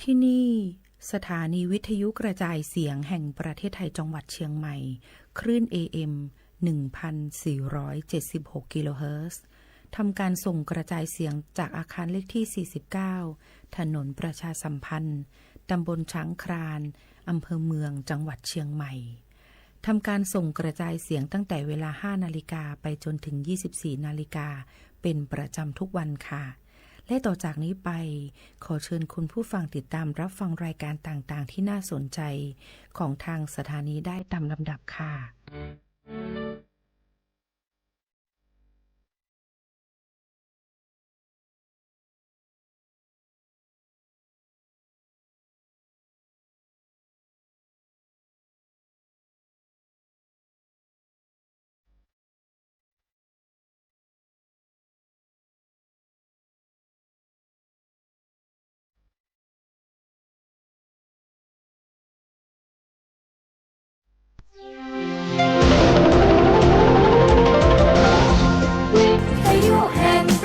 ที่นี่สถานีวิทยุกระจายเสียงแห่งประเทศไทยจังหวัดเชียงใหม่คลื่น AM 1,476 กิโลเฮิรตซ์ทำการส่งกระจายเสียงจากอาคารเลขที่ 49 ถนนประชาสัมพันธ์ตำบลช้างครานอำเภอเมืองจังหวัดเชียงใหม่ทำการส่งกระจายเสียงตั้งแต่เวลา 5 นาฬิกาไปจนถึง 24 นาฬิกาเป็นประจำทุกวันค่ะและต่อจากนี้ไปขอเชิญคุณผู้ฟังติดตามรับฟังรายการต่างๆที่น่าสนใจของทางสถานีได้ตามลำดับค่ะ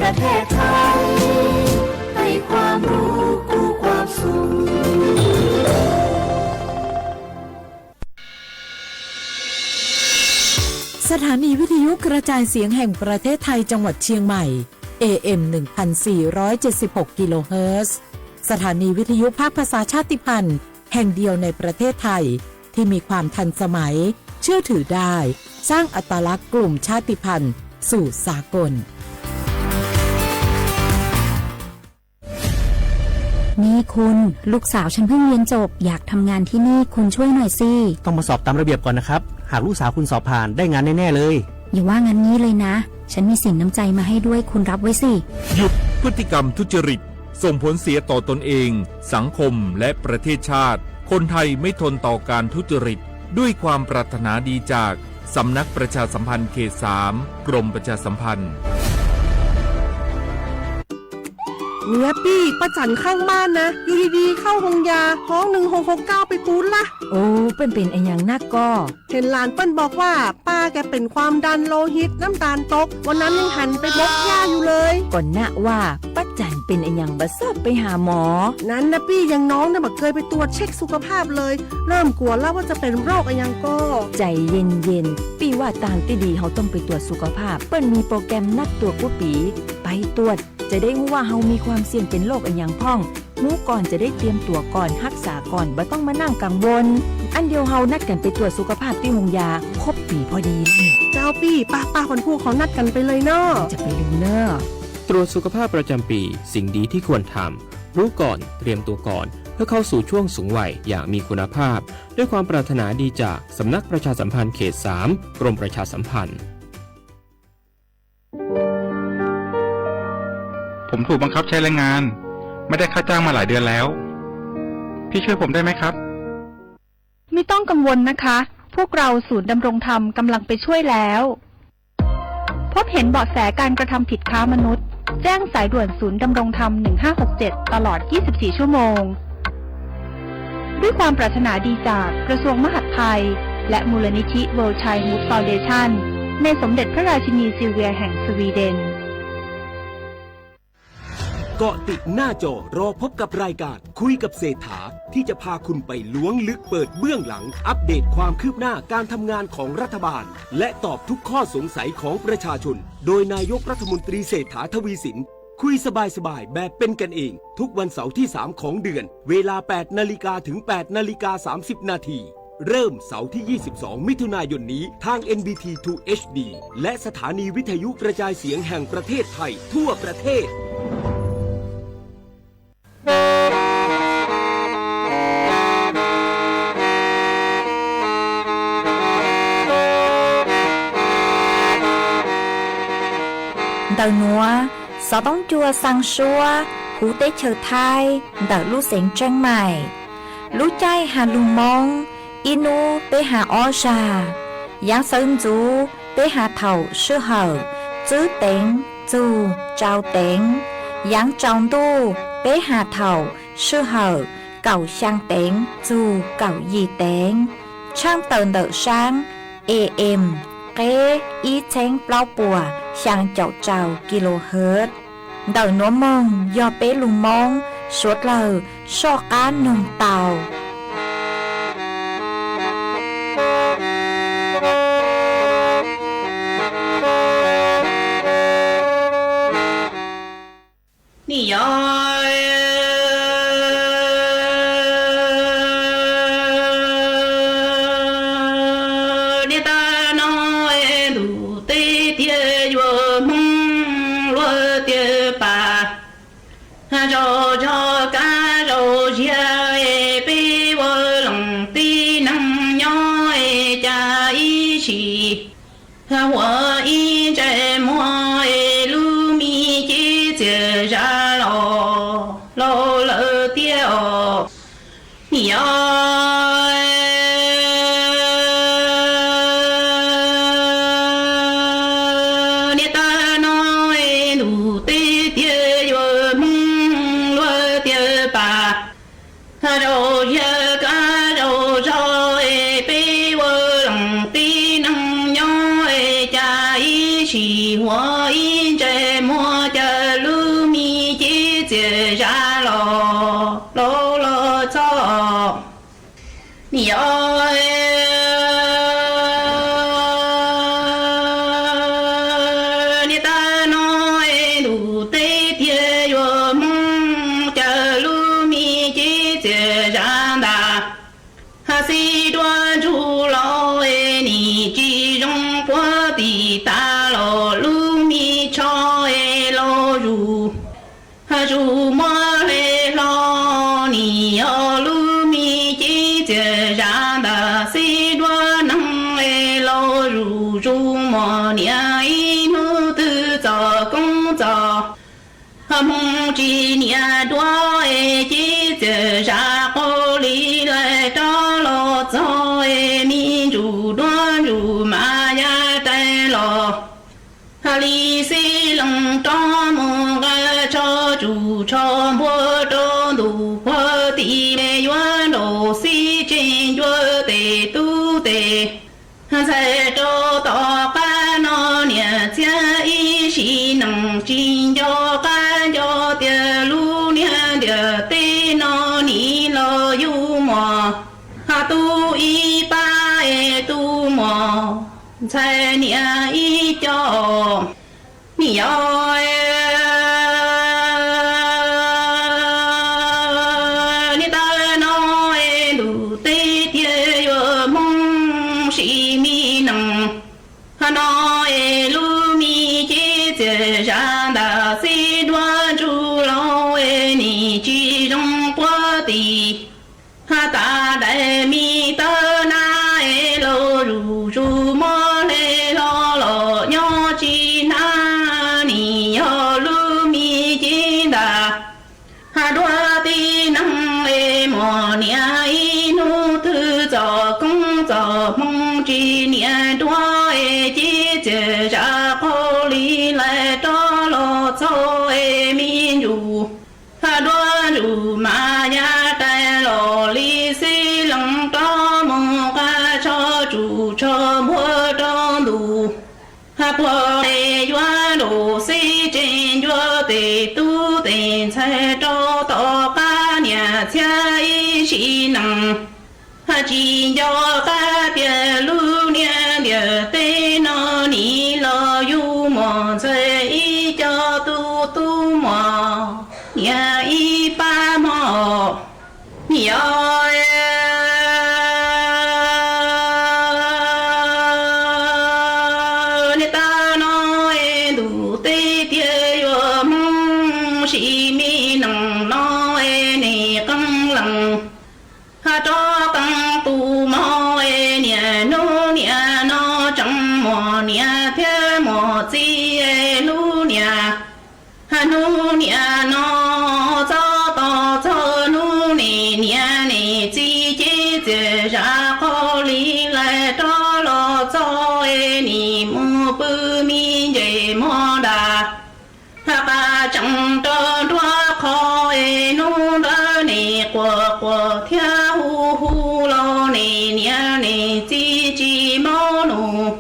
ประเทศไทยให้ความรู้คู่ความสุขสถานีวิทยุกระจายเสียงแห่งประเทศไทยจังหวัดเชียงใหม่ AM 1,476 กิโลเฮิรตซ์สถานีวิทยุภาคภาษาชาติพันธุ์แห่งเดียวในประเทศไทยที่มีความทันสมัยเชื่อถือได้สร้างอัตลักษณ์กลุ่มชาติพันธุ์สู่สากลนี่คุณลูกสาวฉันเพิ่งเรียนจบอยากทำงานที่นี่คุณช่วยหน่อยสิต้องมาสอบตามระเบียบก่อนนะครับหากลูกสาวคุณสอบผ่านได้งานแน่ๆเลยอย่าว่างั้นนี้เลยนะฉันมีสินน้ำใจมาให้ด้วยคุณรับไว้สิหยุดพฤติกรรมทุจริตส่งผลเสียต่อตนเองสังคมและประเทศชาติคนไทยไม่ทนต่อการทุจริตด้วยความปรารถนาดีจากสำนักประชาสัมพันธ์เขต 3 กรมประชาสัมพันธ์เนี่ยปี้ป้าจันข้างบ้านนะอยู่ดีๆเข้าห้องยาห้อง1669ไปปูนละโอ้เป็นอันอย่างนักก็เห็นหลานเปิ้นบอกว่าป้าแกเป็นความดันโลหิตน้ำตาลตกวันนั้นยังหันไปบกยาอยู่เลยก่อนนะว่าป้าจันเป็นอันอย่างบัดซอบไปหาหมอนั้นนะปี้ยังน้องเนี่ยบ่เคยไปตรวจเช็คสุขภาพเลยเริ่มกลัวแล้วว่าจะเป็นโรคอันยังก็ใจเย็นๆปี้ว่าตามที่ดีเขาต้องไปตรวจสุขภาพเปิ้นมีโปรแกรมนัดตรวจกุปีไปตรวจจะได้รู้ว่าเฮามีความเสี่ยงเป็นโรคอันยังพ่องรู้ก่อนจะได้เตรียมตัวก่อนรักษาก่อนบ่ต้องมานั่งกังวลอันเดียวเฮานัดกันไปตรวจสุขภาพที่โรงยาครบปีพอดีเลยเจ้าปี้ป้าคนผู้เขานัดกันไปเลยเนาะจะไปลืมเนาะตรวจสุขภาพประจำปีสิ่งดีที่ควรทำรู้ก่อนเตรียมตัวก่อนเพื่อเข้าสู่ช่วงสูงวัยอย่างมีคุณภาพด้วยความปรารถนาดีจากสำนักประชาสัมพันธ์เขต 3 กรมประชาสัมพันธ์ผมถูกบังคับใช้แรงงานไม่ได้ค่าจ้างมาหลายเดือนแล้วพี่ช่วยผมได้ไหมครับไม่ต้องกังวลนะคะพวกเราศูนย์ดำรงธรรมกำลังไปช่วยแล้วพบเห็นเบาะแสการกระทำผิดค้ามนุษย์แจ้งสายด่วนศูนย์ดำรงธรรม1567ตลอด24ชั่วโมงด้วยความปรารถนาดีจากกระทรวงมหาดไทยและมูลนิธิ World Childhood Foundation ในสมเด็จพระราชินีซิลเวียแห่งสวีเดนเกาะติดหน้าจอรอพบกับรายการคุยกับเศรษฐาที่จะพาคุณไปล้วงลึกเปิดเบื้องหลังอัปเดตความคืบหน้าการทำงานของรัฐบาลและตอบทุกข้อสงสัยของประชาชนโดยนายกรัฐมนตรีเศรษฐาทวีสินคุยสบายๆแบบเป็นกันเองทุกวันเสาร์ที่3ของเดือนเวลา 8 นาฬิกาถึง 8 นาฬิกา 30 นาทีเริ่มเสาร์ที่ 22 มิถุนายนนี้ทาง NBT 2 HD และสถานีวิทยุกระจายเสียงแห่งประเทศไทยทั่วประเทศĐầu núa, gió bóng chua sang xua, hú tế chờ thai, đỡ lũ xén trăng mải. Lũ chay hà lùng mong, inu tế hà o trà. Giáng sơn chú tế hà thầu sư hở, chữ tén, chú, trao tén. Giáng trong tu tế hà thầu sư hở, cầu sang tén, chú, cầu gì tén. Trang tờn đỡ sáng, AM, kế ý chén bao bùa, sang chậu trào kHz. Đầu nó mong do bé lùng mong suốt lờ so cá nồng tàu你要你大脑爱路对爹有梦落爹吧，朝朝干朝下哎被我冷的能鸟哎加一起，我一直摸哎路米姐姐啥喽喽喽爹哦，你要。我一直摸着路米姐姐啥喽喽喽走，你要你大脑爱路对爹有梦着路米姐姐长大，还谁端住老哎你集中过的大楼路米超哎老如，如莫来老你要路米姐姐长大谁端能哎老如莫娘一路都做工作。梦几年多哎，姐姐啥后里来找老早哎，民主乱如马呀带老，里谁能找梦个朝主朝莫找路破地来远路谁真觉得都得，才找到干那年前一时能真叫干叫的路年的对那你老有么？都一把哎都么？才年一叫你要哎。那哎路米姐姐长大谁端住老哎你集中过的，大来米的那哎老如莫来老老鸟鸡那你要路米姐的，多的能哎莫娘一路都做工作梦几年多。姐啥后里来找老早哎民主，乱如马呀带老里谁能找梦朝主朝莫找路，破哎远路谁真觉得都得才找到八年前一时能。只要改变路年的对那你老有么在一家都么年一把么你要你大脑哎路对爹有梦是没能脑哎你更冷找更多毛哎年路年那正么年天么子哎路年那早到早路年年你姐姐姐啥好里来找老早哎你么不明这么大，把正着多考哎弄得你活活跳呼喽你娘你自己毛路，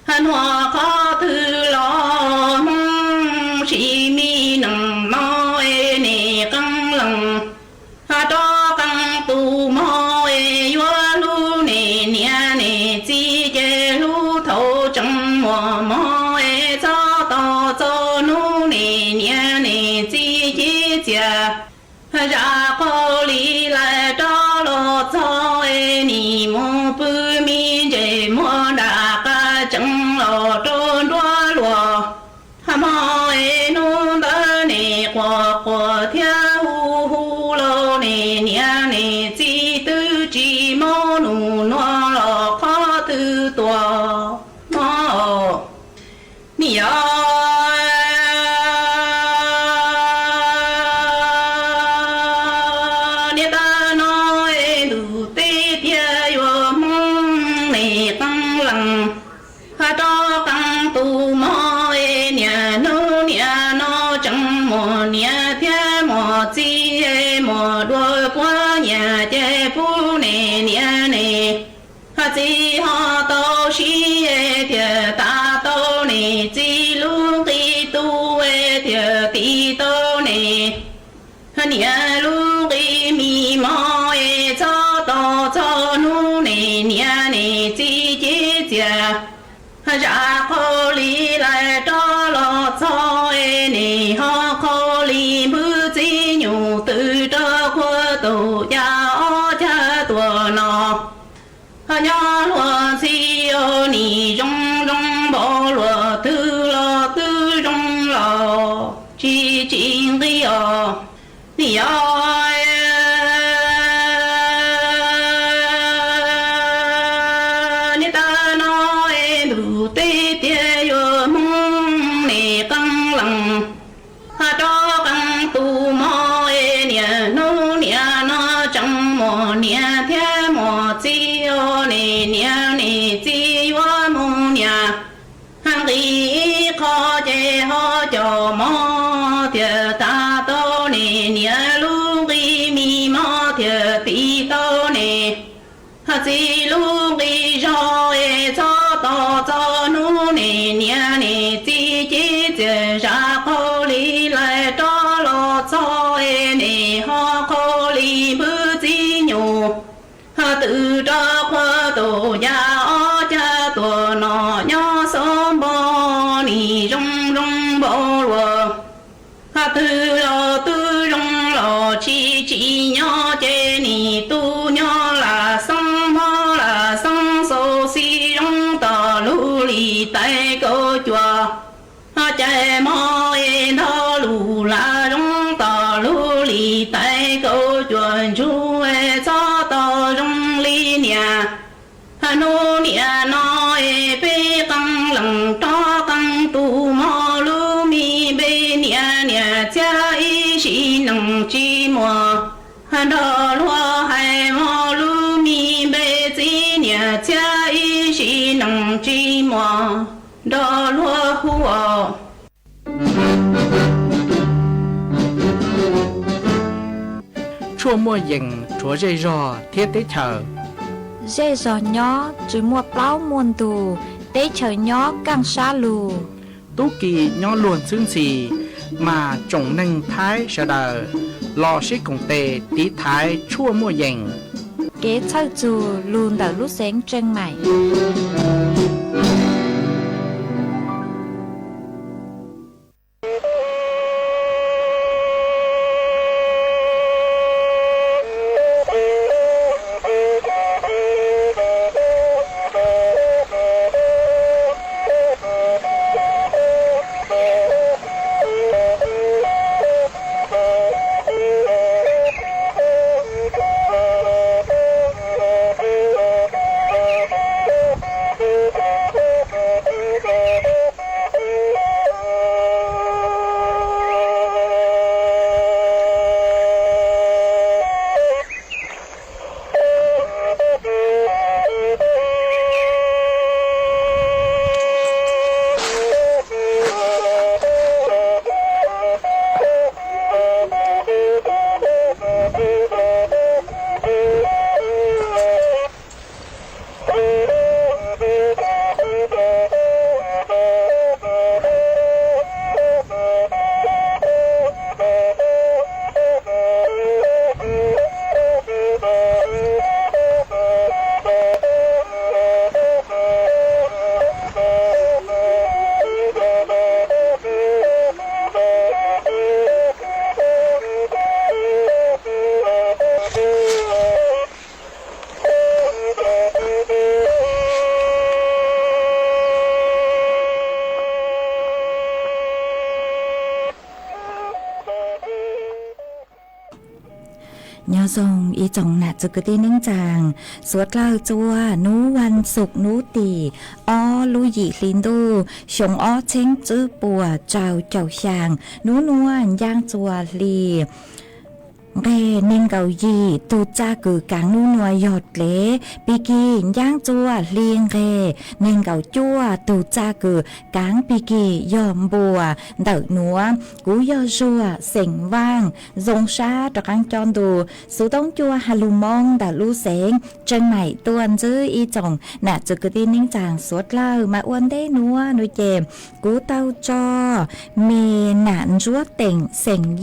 我考头老梦是没能毛哎你更冷。ra khô lý lại cho lo cho e ni mô bư mi chế mô đà ca chẳng lo trôn đoa lùa hà mô e nôn đa nè qua thia hu hu lô nè nia nè chi tư chi mô nụ nó lo khó tư tòa mô ni chỉ họ tao sĩ thiệt ta tao nè chỉ lúc đi tu thiệt đi tao nè nhà lúc đi mi mò cho tao cho nu nè nhà nè chỉ chia ra khô lý lại cho lo cho nè họ khô lý bữa chỉ nhủ từ cho khoa tổ giáo cha tuổi nọ nhớ lúa chi ô nì rong rong bỏ lúa tư rong lò chi chính đi ô nì ơi nì ta nói đủ tê tê yo mong nì căng lăng cho căng tu mò nè nó chẳng mò nè thế mò chi ô nè nè chi yo mong nè hàng đi khó chế ho cho mò thiệt ta tô nè lúc đi mi mò thiệt tí tô nè chỉ lúc đi rồi cho to cho nu nè chỉ chế ra khô lý lại cho lo cho nè ho khô lý bữa chỉ nhủ tự cho khoa tổ gia cha tổ nọ nhỏ sớm bò nì rong rong bò lùa tư rong lò chỉ nhỏ chê nì tu nhỏ là sông sô si rong tò lù lì tay cô chùa chạy mò thô lù là rong tò lù lì tay cô chùa chú cho tò rong li nhà nô nia nói bê căng lăng cho căng tu mò lu mi bê nia cha y chỉ nằng chi mò đo lúa hai mò lu mi bê chi nia cha y chỉ nằng chi mò đo lúa hùa chua mua dừng chúa dây rò thiết tế chờ dây giò nhỏ chỉ mua plau muôn tù tế chờ nhỏ càng xa lù tú kỳ nhỏ luồn xương xì mà trồng nâng thái sợ đờ lò xích cùng tề tí thái chua mua dừng kế chơi dù lùn đỡ lúc sáng chân mày nhớ dòng ý chồng nạt cho cái tiếng chàng suốt lao chua nú văn sục nú tỉ o lu dị linh đu sống o chênh chữ bùa trào chào chàng nú nuan giang chua lì nghe nên cầu gì tu cha cử cảng nu nuôi giọt lệ pi kỳ giang chua liên nghe nên cầu chua tu cha cử cảng pi kỳ yom bùa đợi núa cú yo chua sỉnh vang dòng sa cho cảng tròn đồ số tông chua hà lù mong đã lu sén chân mày tuôn giữ y chồng nã chữ cái tin nín chàng suốt lao mà uốn đế núa nuôi chèm cú tao cho mì nạn rúa tỉnh sỉnh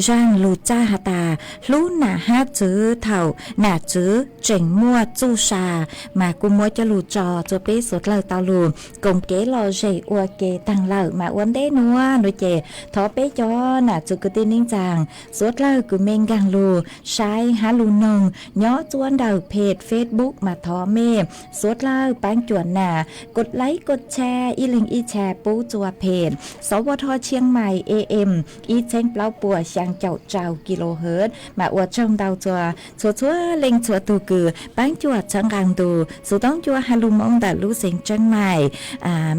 giang lù cha hà ta lú nà hát chữ thầu nà chữ chỉnh mua chu xà mà cô mua cho lù trò cho bé sốt lời tao lù cùng kế lo dậy ua kê tăng lợi mà uốn đế núa nuôi chè thó bé cho nà chữ cái tin nín chàng sốt lời cứ men gang lù sai há lù nồng nhó chuan đầu page Facebook mà thó mê sốt lời bán chuẩn nàกดไลค์กดแชร์อีลิงอีแชร์ปูจัวเพจสวทเชียงใหม่ AM อีเชงเปล่าปัวช่างเจ้าเจ้ากิโลเฮิรตซ์มาอวดช่องดาวจัวชัวเล็งชัวตูกือปังจัวช่างกลางดูสุต้องจัวฮาลุมองแต่รู้เสียงจังใหม่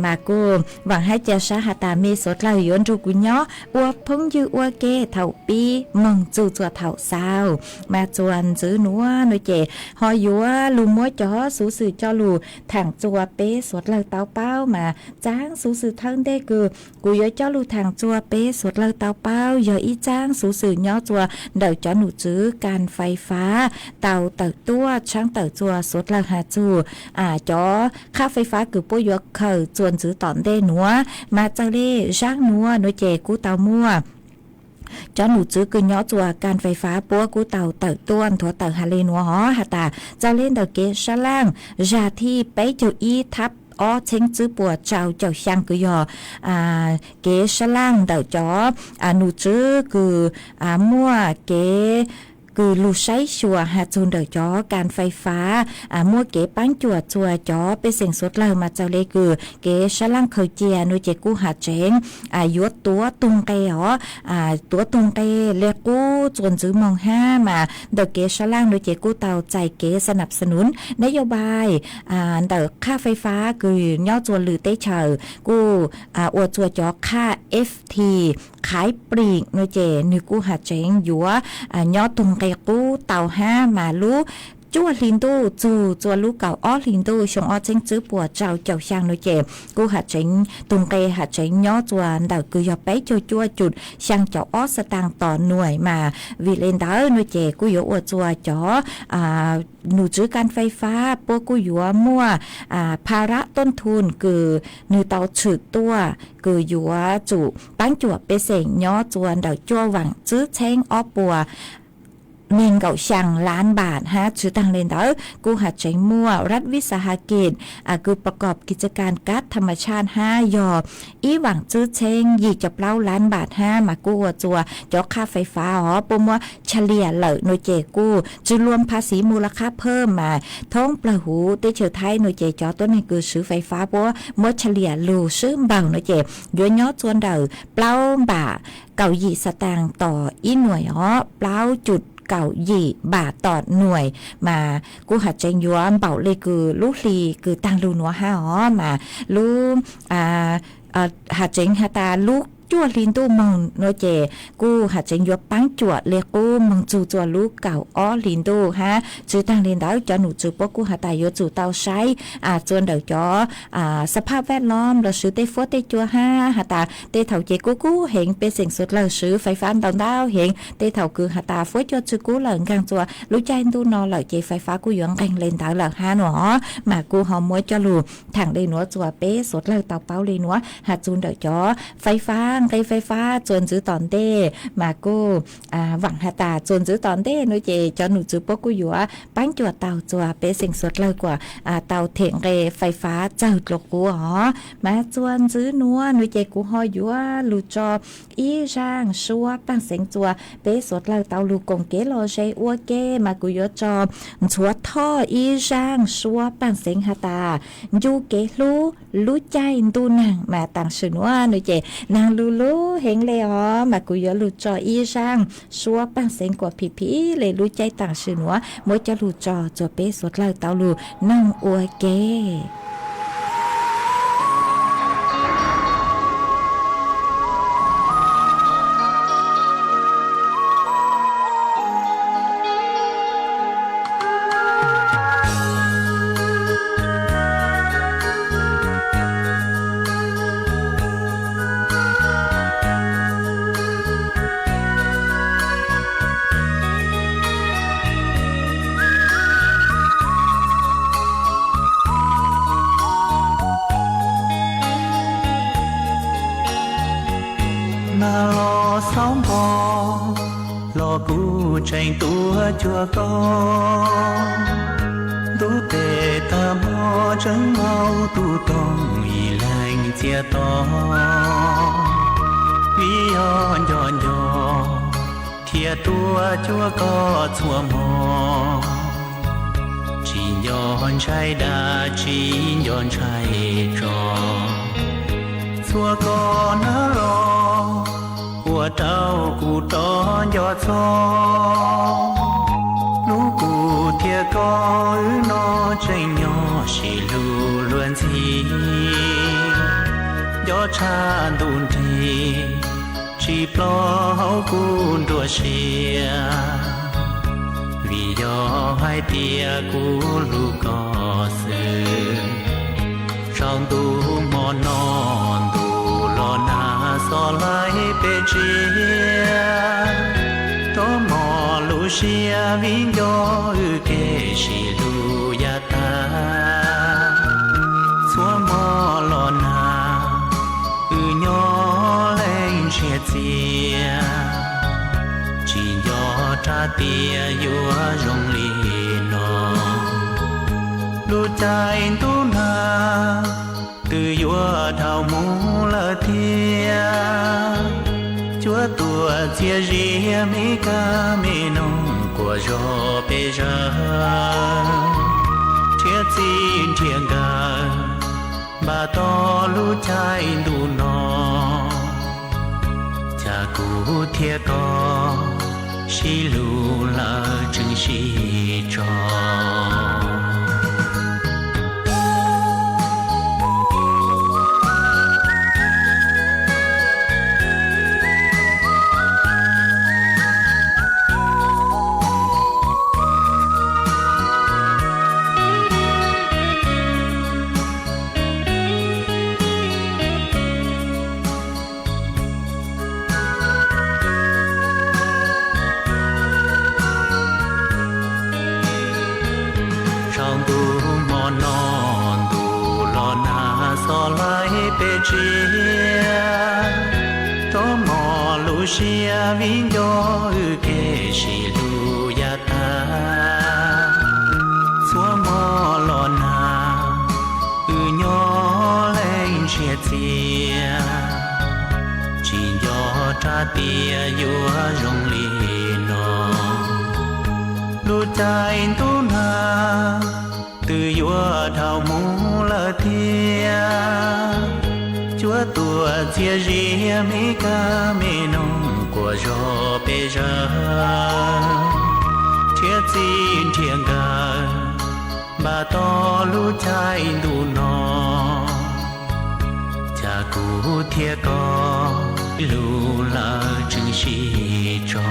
มากูหวังให้เจ้าชาหาตามีสดลายย้อนรูกุญญออวดพงยืออวดเกเท่าปีมองจูจัวเท่าสาวมาจวนซื้อหนัวหน่วยเจหอยยัวลุมมัวจ๋อสูสื่อจอลูถังจัวเป๊สดเลยเต้าเป้ามาจ้างสูสื่อเทิงได้คือกูย้อยจอลูถังจัวเป๊สดเลยเต้าเป้าย้อยอีจ้างสูสื่อย่อจัวเดี๋ยวจอหนูซื้อการไฟฟ้าเต่าเต่าตัวช่างเต่าจัวสดเลยหาจูจอค่าไฟฟ้าคือปุ้ยยัวเข่าจวนซื้อตอนได้หนัวมาเจ้าเล่ช่างหนัวหน่วยเจกูเต้ามั่วcho nụ chứ cứ nhỏ chùa can phây phá búa cú tàu tàu tuôn thua tàu hà lê núa hó hà tà cho lên đầu kế sa lang ra thi bấy châu y tháp ó chênh chữ bùa trào chào sang cứ dò kế sa lang đầu chó nụ chứ cứ mua kếคือลูใช้ชัวหาจูนเดอจอการไฟฟ้ามั่วเก๋ปั้งจั่วจัวจอเป็นเสียงสดเลยมาเจ้าเลยคือเก๋ฉลังเคยเจียนุเจกูหาเจงยศตัวตุงเกตัวตุงเกเรียกกูจวนซื้อมองห้ามาเดอเก๋ฉลังนุเจกูเตาใจเก๋สนับสนุนนโยบายเดอค่าไฟฟ้าคือย่อจวนหรือเตเฉอกูอวดจัวจอค่า FT ขายปลีกนุเจนึกูหาเจงยัวย่อตุงเกกูเตาห้ามาลูจั่วลินดูจูจั่วลูกเก่าอ้อลินดูชงอ้อเจงจื้อปัวเจ้าเจ้าช่างนุเจกูหาเจงตุงเกหาเจงย่อจั่วเดาคือยอไปจั่วจุดช่างเจ้าอ้อสตางต่อหน่วยมาวิเลนเดอร์นุเจกูอยู่อวดจั่วจ๋อหนูจื้อการไฟฟ้าพวกกูอยู่มั่วภาระต้นทุนคือหนูเตาฉืดตัวคืออยู่จุปั้งจั่วเปเสงย่อจั่วเดาจั่วหวังจื้อเชงอ้อปัวเงินเก่าช่างล้านบาทฮะชื่อตังเลนเดอร์กูหัดใจมั่วรัฐวิสาหกิจกูประกอบกิจการก๊าซธรรมชาติ5ยออีหวังจื้อเชงยีจับเล่าล้านบาท5มากูหัวจัวจอค่าไฟฟ้าปมว่าเฉลี่ยเหล่าหน่วยเจกูจะรวมภาษีมูลค่าเพิ่มมาท้องปลาหูได้เฉยไทยหน่วยเจจอต้นนี้คือซื้อไฟฟ้าเพราะมดเฉลี่ยลูซื้อเบาหน่วยเจย้อนย้อจวนเดาเปล่าบ่าเก่ายีสตางต่ออีหน่วยเปล่าจุดเก่าหยี่บาทต่อหน่วยมากูหัดใจย้อนเบาเลยคือลูกลีคือตังลูนัวห้ามาลูหัดใจหาตาลูกจั่วลินตู้มองโนเจกูหัดเจงยัวปังจั่วเรียกกูมองจูจั่วลูกเก่าอ้อลินตู้ฮะจื้อตั้งลินดาวจอหนูจื้อพวกกูหัดตายยัวจูเตาใช้จวนเดาจอสภาพแวดล้อมเราซื้อเตฟัวเตจั่วห้าหัดตาเตเถาเจกูเห็นเป็นสิ่งสุดเราซื้อไฟฟ้าดาวดาวเห็นเตเถาคือหัดตาฟัวจั่วจื้อกูเหลิงกลางจั่วรู้ใจตู้นอเหล่าเจไฟฟ้ากูยังแข่งเล่นดาวเหล่าห้าหนอมากูหอมมวยจอลูถังเลยหนัวจั่วเป๊สดเหล่าเตาเป้าเลยหนัวหัดจูนเดาจอไฟฟ้าไฟฟ้าจนซื้อตอนเต้มากูหวังหาตาจนซื้อตอนเต้นุเจจนหนูซื้อพวกกูอยู่ปั้นจั่วเตาจั่วเป็นสิ่งสดเลยกว่าเตาเถียงเรไฟฟ้าเจ้าหลกกูมาจวนซื้อนัวนุเจกูหอยอยู่ลูจออีร่างชัวปั้งเสียงจั่วเป็นสดเลยเตาลูกงเกโลเชอัวเกมากูยจอชัวท่ออีร่างชัวปั้งเสียงหาตายูเกลูใจดูนางมาต่างชื่อนัวนุเจนางลู ลูเฮงเลยอ๋อมากูยอลูจออีช่างชัวปังเสียงกว่าผีเลยรู้ใจต่างชื่อหนัวมวยจะลูจอจัวเป้สดเลยเตาลูนั่งอัวเกtranh tua chùa con tu tề ta mò trắng mau tu tông y lành chia to vì yon yon yon thia tua chùa có chùa mò chỉ yon trai đa chỉ yon trai trò chùa con nó lo của tao cụ to gió gió lũ cụ thiệt có nó tranh nhỏ chỉ lù luôn gì gió cha đun thì chỉ lo hậu cụ đùa xìa vì gió hai tia cụ lù có sự trong tu mò non tu lo na so lại bê chia to mò lu xia vinh gió ư kê xì lu ya ta xua mò lo na ư nhỏ lên chia chia chỉ gió tra tia yo rong li no lu trái tu na từ vua thảo mũ lơ thia chúa tua chia ria mi ca mi nông của gió bê giờ chia xin thiên ga bà to lu trái tu nó cha cụ thia có xí lu là chừng xí cho xia vinh gió ư kê xì lu ya ta xua mò lo na ư nhỏ lên chia chia chỉ gió tra tia yo rong li no lu trái tu na từ yo thảo mũ lơ thia chúa tua chia ria mi ca mi nông của gió bê giờ thiết xin thiên ga bà to lu trái tu nó cha cụ thiết có lu là chừng xí cho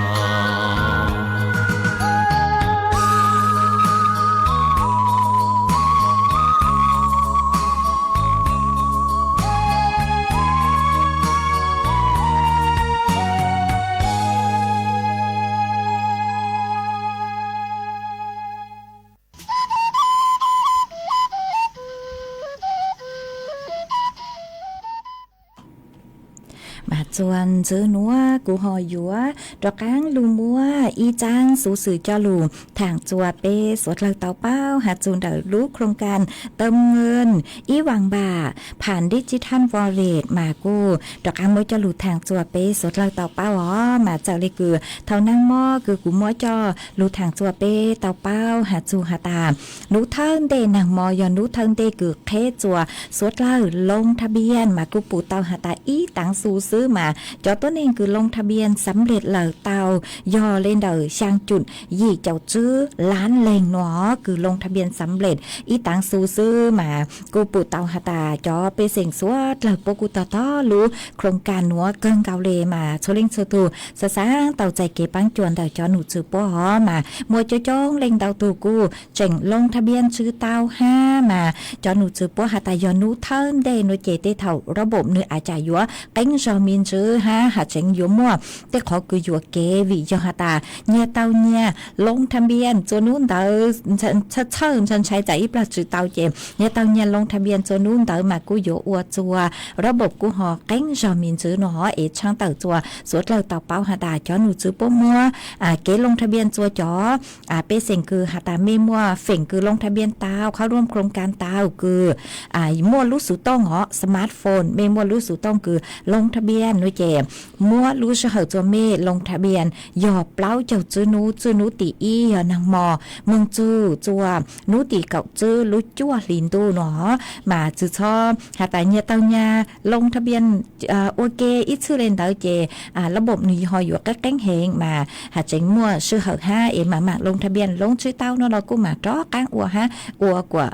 bà chuan chữ núa cụ hò dúa trọ cáng lù múa y changสูสื่อcho lù thẳng chùaเป้สวดเราเตาเป้าหาจูนเดอรู้โครงการเติมเงินอีหวังบ่าผ่านดิจิทัลวอลเล็ตมากูtrọ cángมวยcho lù thẳng chùaเป้สวดเราเตาเป้าอ๋อมาเจ้าเลยคือเท่านั่งหม้อคือกูม้อจอลù thẳng chùaเป้เตาเป้าหาจูหาตารู้เทิงเดนางมอยอนรู้เทิงเดคือเคจัวสวดเราลงทะเบียนมากูปู่เตาหาตาอีตังสูซื ซื้อมาจอตัวเองคือลงทะเบียนสำเร็จเหล่าเตายอเล่นเดอช่างจุดยี่เจ้าซื้อล้านเลงหนอคือลงทะเบียนสำเร็จอีตังซูซื้อมากูปูเตาหาตาจอไปเสียงสวดเหล่าปกุตต้อรู้โครงการหนัวเกิงเกาเลมาโชลิงโซตูสะสางเต่าใจเก็บปังจวนเต่าจอหนูซื้อป้อหอมามัวจ้องเล่งเต่าตูกูเจ๋งลงทะเบียนซื้อเต่าห้ามาจอหนูซื้อป้อหาตายอนูเทินเดนเจเตเท่าระบบเนื้ออาจารย์ยัวเต็งจอมินซื้อห้าหาเจ๋งยัวมั่วแต่ขอคือยัวเกวิจอหาตาเนี่ยเต่าเนี่ยลงทะเบียนตัวนู้นเต่าฉันใช้ใจปลาจือเต่าเจมเนี่ยเต่าเนี่ยลงทะเบียนตัวนู้นเต่ามากูยัวอวจัวระบบกูหอเต็งจอมินซื้อหนอเอช่างเต่าจัวสวดเราเต่าเป้าหาตาจอหนูซื้อป้อมัวเกลงทะเบียนจัวจอเปเซ็งคือหาตาเมมัวเฝ่งคือลงทะเบียนเต่าเข้าร่วมโครงการเต่าคือมัวรู้สูต้องเหรอสมาร์ทโฟนเมมัวรู้สูต้องคือลงทะเบียนนุเจมัวรู้เฉยจัวเมลงทะเบียนหยอบเล้าเจ้าจื้อนูตีอีนางมอมึงจื้อจัวนูตีเก่าจื้อรู้จั่วลินตูเนาะมาจื้อชอบหาตาเนี่ยเต่าเนี่ยลงทะเบียนโอเคอีชื่อเล่นเต่าเจระบบนี้หอยอยู่ก็แก้งเหงมาหาเจ๋งมัวชื่อเหห้าเอ็มมาลงทะเบียนลงชื่อเต้าเนาะเรากูมาจ้อก้างอัวฮะอัวกว่า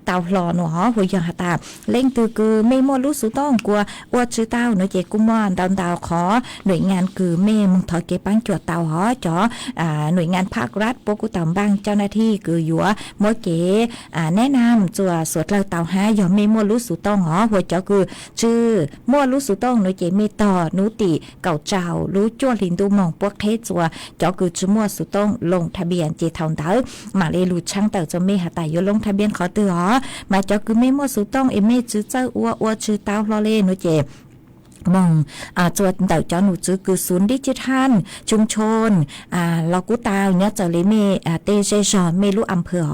เต้าหล่อเนาะหัวยาหาตาเล่งตือคือไม่มัวรู้สุต้องกลัวอัวชื่อเต้าเนาะเจกูมัวดาวขอหน่วยงานคือเมมึงถอยเก็บปังจวดเต้าหอจ่อหน่วยงานภาครัฐปกุตำบางเจ้าหน้าที่คือยัวมัวเก๋แนะนำจัวสวดเราเต้าหาอย่าไม่มัวรู้สุต้องหอหัวจ่อคือชื่อมัวรู้สุต้องเนาะเจไม่ต่อนูติเก่าเจ้ารู้จั่วลินดูมองพวกเทจัวจอคือจุมัวสุต้องลงทะเบียนเจทองเต๋อมาเลยรูช่างเต๋อจะไม่หาแต่ยลงทะเบียนขอเตือมาจอคือไม่มัวสุต้องเอเมจื้อเจ้าอัวชื่อเต้าลอเล่นุเจมองจวดเต่าจอหนูจื้อคือศูนย์ดิจิทัลชุมชนเรากูตาวเนี่ยจะเลยเมเตเจชอเมลุอำเภอ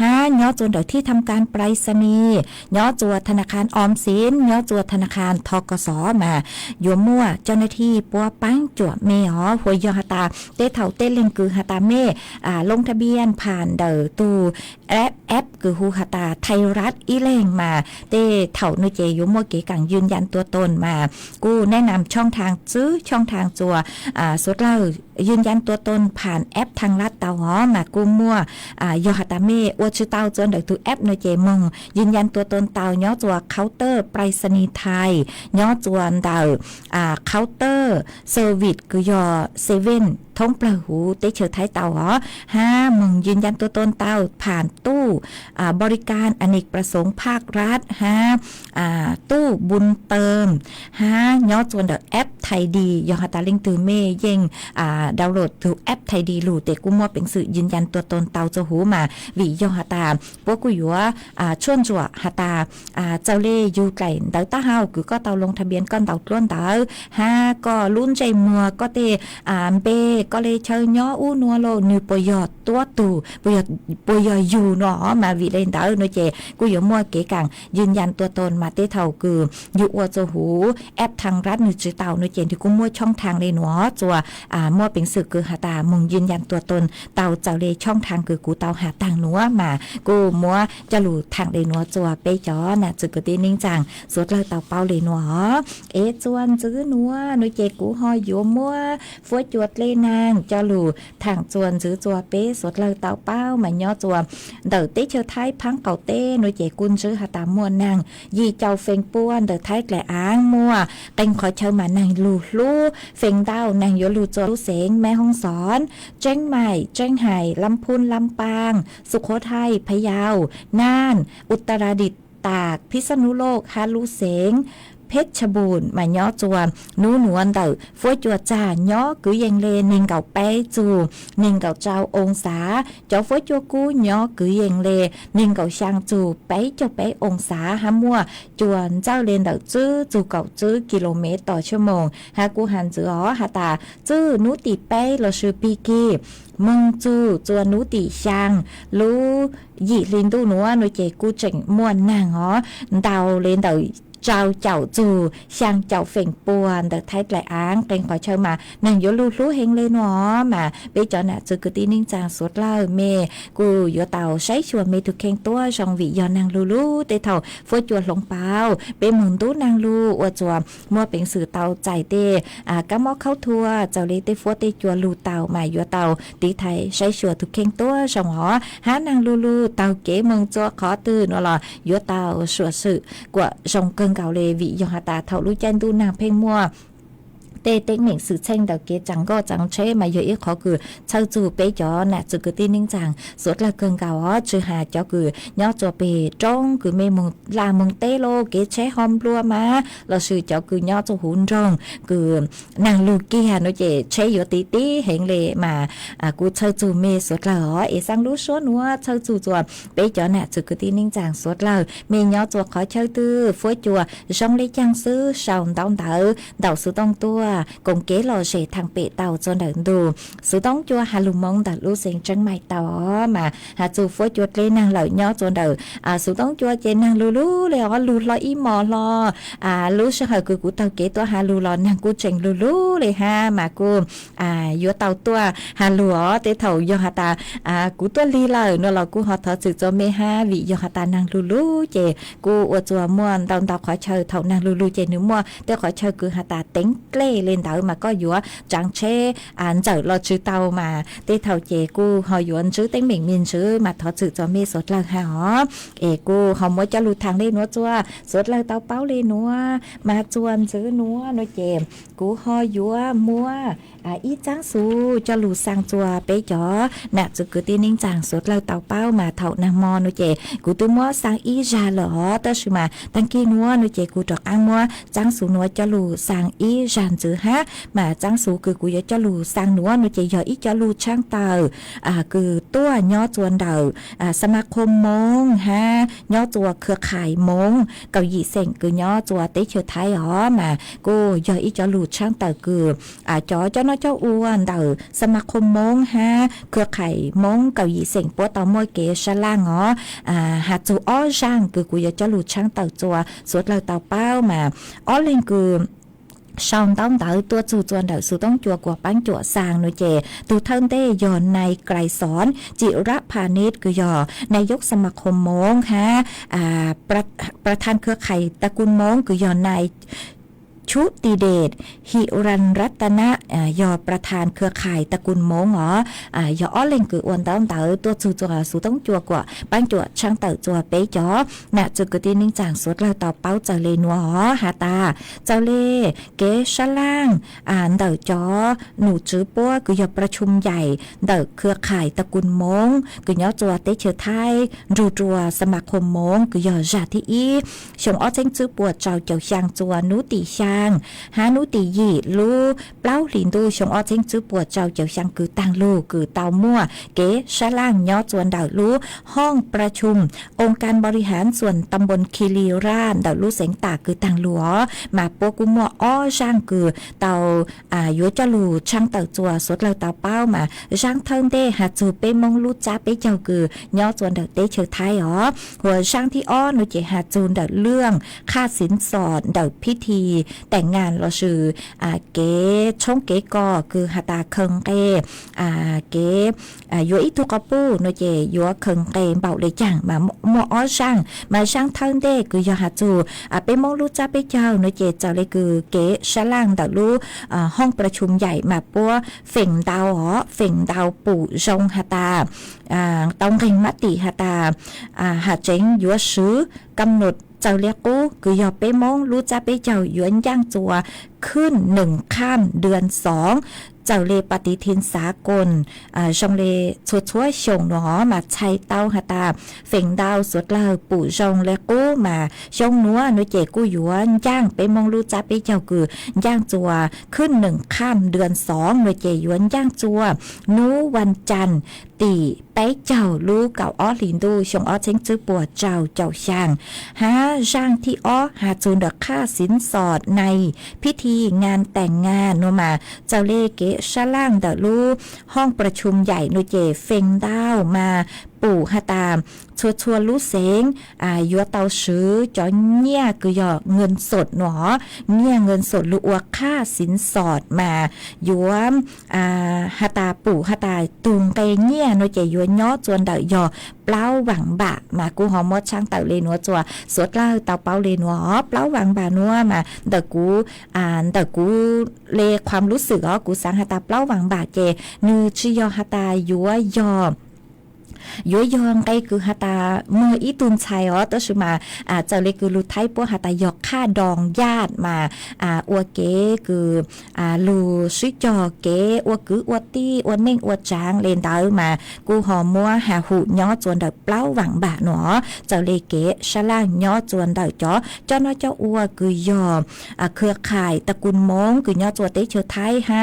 ฮะเนาะจนเดี๋ยวที่ทำการไปรษณีย์เนาะจวดธนาคารออมสินเนาะจวดธนาคารทกสมาโยมั่วเจ้าหน้าที่ปัวปังจวดเมหัวยอหตาเตเถ่าเตเล่งคือหตาเมลงทะเบียนผ่านเดอตูแอปคือฮูหตาไทยรัฐอีเล่งมาเตเถ่านุเจโยมั่วเก๋กังยืนยันตัวตนมากูแนะนำช่องทางซื้อช่องทางจัวสุดเล่ายืนยันตัวตนผ่านแอปทางลัดเตาหอมากูมั่วยอหตาเมอวชื่อเตาจนเดี๋ยวถูกแอปเนเจมงยืนยันตัวตนเตาย้อจัวเคาน์เตอร์ไปรษณีย์ไทยย้อจวนเตาเคาน์เตอร์เซอร์วิสคือยอเซเว่นท้องปลาหูเตเฉยไทยเตาหอมึงยืนยันตัวตนเตาผ่านตู้บริการอเนกประสงค์ภาครัฐตู้บุญเติมย้อจวนเดอแอปไทยดียอหตาลิงตือเมเย่งดาวน์โหลดถูกแอปไทยดีหลู่เตกูมัวเป็นสื่อยืนยันตัวตนเตาจะหูมาวิยอหตาพวกกูอยู่ว่าชวนจั่วหตาเจ้าเล่อยู่ไกลเตาตาเฮาคือก็เตาลงทะเบียนก้อนเตาล้วนเตาก็ลุ้นใจมัวก็เตเบก็เลยเชยย้ออู้นัวโลนือปยอดตัวตู่ปยออยู่เนาะมาวิเล่นเตาเนาะเจกูอยู่มัวเก๋กังยืนยันตัวตนมาเตเท่าคืออยู่อัวจะหูแอปทางรัฐนือจือเตาเนาะเจที่กูมัวช่องทางเลยเนาะจัวมัวเป็นสื่อคือหาตามึงยืนยันตัวตนเตาเจ้าเลช่องทางคือกูเตาหาต่างหนัวมากูมัวจะหลู่ทางเลยหนัวจัวไปจอน่ะจือกตีนิ่งจังสุดเลยเตาเป้าเลยหนัวจวนจื้อหนัวหนูเจกูหอยอยู่มัวฟัวจวดเลยนางจะหลู่ทางจวนจื้อจัวเป้สุดเลยเตาเป้ามาย่อจัวเดอเตเชอไทยพังเก่าเต้หนูเจกุนจื้อหาตามัวนางยีเจ้าเฟงป้วนเดอไทยแกละอ้างมัวเป็นขอเชิญมานางลู่เฟงเต้านางยลูจัวลูเสงแม่ห้องสอนเจ้งใหม่เจ้งไห่ลำพูนลำปางสุโขทัยพะเยาน่านอุตรดิตถ์ตากพิษณุโลกฮาลูเสงเพชรบูรณ์มาย่อจวนนูหนวนเต๋อฟัวจัวจ่าย่อกือยังเลนิงเก่าไปจูนิงเก่าเจ้าองศาเจ้าฟัวจัวกูย่อกือยังเลนิงเก่าช่างจูไปเจ้าไปองศาฮะมัวจวนเจ้าเลนเต๋อจื้อจูเก่าจื้อกิโลเมตรต่อชั่วโมงฮากูหันจื้อหาตาจื้อนูติไปเราชื่อปีกี้มึงจูจวนนูติช่างรู้ยี่ลินดูหนัวหนูเจกูเจ๋งม่วนนางดาวเลนเต๋อ เจ้าเจ้าจูช่างเจ้าเฝ่งปวนเดอไทยหลายอ้างเป็นขอเชิญมานั่งโยลูรู้เฮงเลยเนาะมาไปจอน่ะจะกตีนิ่งจางสดเล่าเมกูโยเต่าใช้ชวนเมทุกเข่งตัวชองวิยอนางลูลูเตเท่าฟัวจวนหลงเปล่าเป็นหมุนตู้นางลูอวดจวมมัวเป็นสื่อเต่าใจเตกะมอเข้าทัวเจ้าเลยเตฟัวเตจวนลูเต่ามาโยเต่าตีไทยใช้ชวนทุกเข่งตัวชองหอหานางลูลูเต่าเก๋เมืองจัวขอตื่นว่าโยเต่าสวดสื่อกว่าชงเกิงเก่าเลยวิยอหตาเท่าลูจันดูนางเพ่งมัวเตเต็งเหม่งสื่อเช่งดาวเกจังก็จังเช่มาเยอะขอคือเช่าจูเปจ่อน่ะจูคือตีนิ่งจังสดละเกินเก่าชื่อหาเจ้าคือย่อจัวเปจ้องคือเมมึงลามึงเตโลเกเช่หอมรัวมาเราชื่อเจ้าคือย่อจัวหุ่นจ้องคือนางลูกี้ฮะโนเจเช่อยู่ตีตีเห็นเลยมากูเช่าจูเมสดละเอซังรู้ชัวนัวเช่าจูจัวเปจ่อน่ะจูคือตีนิ่งจังสดละเมย่อจัวขอเช่าตื้อฟัวจัวช่องเล็กจังซื้อชาวต้องเต๋อเต่าซื้อต้องตัวกงเก๋หล่อเฉทางเปเต่าจนเดินดูสุต้องจัวหาลุมงดัดลูเสียงจังไม่ต่อมาหาจูฟัวจัวเลยนางเหล่าย่อจนเดินสุต้องจัวเจนางลูลูเลยลูลออีหมอลอลูเฉยกูเต่าเก๋ตัวหาลูลอนางกูเจงลูลูเลยฮะมากูยัวเต่าตัวหาลัวเตเถ่ายอหตากูตัวลีเลยเนาะเรากูหอทอสึกจอเมฮาวิยอหตานางลูลูเจกูอวดจัวม่วนตอนต่อขอเชยเถ่านางลูลูเจนึกมัวแต่ขอเชยคือหตาเต็งเกล้เล่นmà có dúa chẳng chế giờ lo chữ tàu mà tê thầu chế cô họ yuan chữ tiếng mình chữ mà thọ sự cho mê sốt lần ha hó cô họ mới cho lụt thằng lên nữa chua sốt lần tàu báo lên nữa mà chuan chữ nữa nó chèm cô họ dúa mua ít trắng su cho lụt sang chua bé chó nè chữ cứ tin ninh chẳng sốt lần tàu báo mà thầu nam mò nó chè cô tôi mua sang ít ra lỡ đó chứ mà đăng ký nữa nó chè cô trọc ăn mua trắng su nữa cho lụt sang ít ra chữ ha mà trang sốคือกูจะลูsang nữa nó chỉ giờ ít cho lu trang tờคือตัวย่อจวนเดาสมาคมมงฮะย่อตัวเครือข่ายมงเกาหลีเซ็งคือย่อตัวเตเชอไทยอ๋อมากูgiờ ít choลูtrang tờคือcho nó choอ้วนเดาสมาคมมงฮะเครือข่ายมงเกาหลีเซ็งปัวเตามวยเกชะล่างอ๋อหาจูอ้อจางคือกูจะลูtrang tờตัวสวดเราเตาเป้ามาอ้อเล่นคือsongต้องเต๋อตัวจูจวนเด๋อสูต้องจัวกว่าปั้งจัวสางโนเจตูเทิงเต้ยอนในไกรสอนจิระพาณิชย์คือยอนายกสมาคมมงฮะประธานเครือข่ายตระกูลมงคือยอนนายชุติเดชหิรันรัตนะยอประธานเครือข่ายตระกูลมงยออ้อเล่งคืออ้วนต้องเต๋อตัวจูจัวสูต้องจัวกว่าปั้งจัวช่างเต๋อจัวเป๊ะจ๋อน่ะจุดกตีนิ่งจางสดเราต่อเป้าเจ้าเลนัวหาตาเจ้าเล่เกชะล่างเต๋อจ๋อหนูจื้อปัวคือยอประชุมใหญ่เต๋อเครือข่ายตระกูลมงคือยอจัวเตเชอไทยรูจัวสมาคมมงคือยอจาที่อีชงอ้อเจ้งจื้อปัวเจ้าช่างจัวนุติช่างหานุติยีลูเปล่าหลินดูชงอ้อเจ้งจื้อปัวเจ้าช่างคือตังลูคือเตามั่วเกชะล่างยอจวนเดาลูห้องประชุมองค์การบริหารส่วนตำบลคีรีราชเดาลูเสงตาคือตังลัวมาปัวกุมัวอ้อช่างคือเตายัวจลูช่างเตาจัวสดเราเตาเป้ามาช่างเทิงเดหาจูเป้มงลูจ้าเป้เจ้าคือยอจวนเดาเตเชอไทยหัวช่างที่อ้อนุเจหาจูนเดาเรื่องค่าสินสอดเดาพิธีแต่งงานเราชื่อเก๋ชงเก๋กอคือหาตาเคิงเก๋เก๋ยัวอีทุกปูนุเจยัวเคิงเก๋เบาเลยจังมามัวอ้อช่างมาช่างเทิงเดคือยอหาจูเป็นมงลูจ้าเป้เจ้านุเจเจ้าเลยคือเก๋ชะล่างเดาลูห้องประชุมใหญ่มาปัวเฝ่งดาวเฝ่งดาวปู่จงหาตาต้องเร่งมติหาตาหาเจ๋งยัวซื้อกำหนดเจ้าเรียกกูคือยอเป้มงรู้จ้าเป้เจ้าหยวนย่างจัวขึ้น1ข้ามเดือน2เจ้าเลปฏิทินสากลชงเลช่วยชงหนอมาใช้เต้าหาตาเฝ่งดาวสวดเล่าปู่ชงและกู้มาชงนัวนุเจกู้หยวนย่างไปมองรู้จับไปเจ้าคือย่างจัวขึ้น1ข้ามเดือน2นุเจหยวนย่างจัวนู้วันจันทร์ตีไปเจ้ารู้เก่าอ้อหลินดูชงอ้อเช้งจื้อปัวเจ้าช่างหาช่างที่อ้อหาจูนดอกค่าสินสอดในพิธีงานแต่งงานโนมาเจ้าเลเกชะล่างเดลูห้องประชุมใหญ่โนเจเฟงดาวมา ปู่ฮาตาชัวรู้เสงยัวเตาซื้อจอเนี่ยคือยอเงินสดหนอเนี่ยเงินสดลูอวค่าสินสอดมายัวฮาตาปู่ฮาตาตุงไกเนี่ยโนเจยัวย่อจวนเดยอเปล่าหวังบะมากูหอมดช่างเต่าเลนัวจัวสวดเล่าเต่าเปล่าเลนัวเปล่าหวังบะนัวมาเดกูเลความรู้สึกกูสังฮาตาเปล่าหวังบะเจนือชิยอฮาตายัวยอย้อยองไกคือฮาตาเมื่ออีตุนชัยตัวชุมาเจ้าเล็กคือลูไทปัวฮาตายอกค่าดองญาติมาอัวเก๋คือลูชิจอเก๋อัวคืออัวตี้อัวเน่งอัวจางเลนดาวมากูหอมัวหาหูย่อจวนเดเปล่าหวังบะหนอเจ้าเล็กเก๋ชะล่างย่อจวนเดจ้อน้อยเจ้าอัวคือยอเครือข่ายตระกูลมงคือย่อจวนเตเชื้อไทยฮะ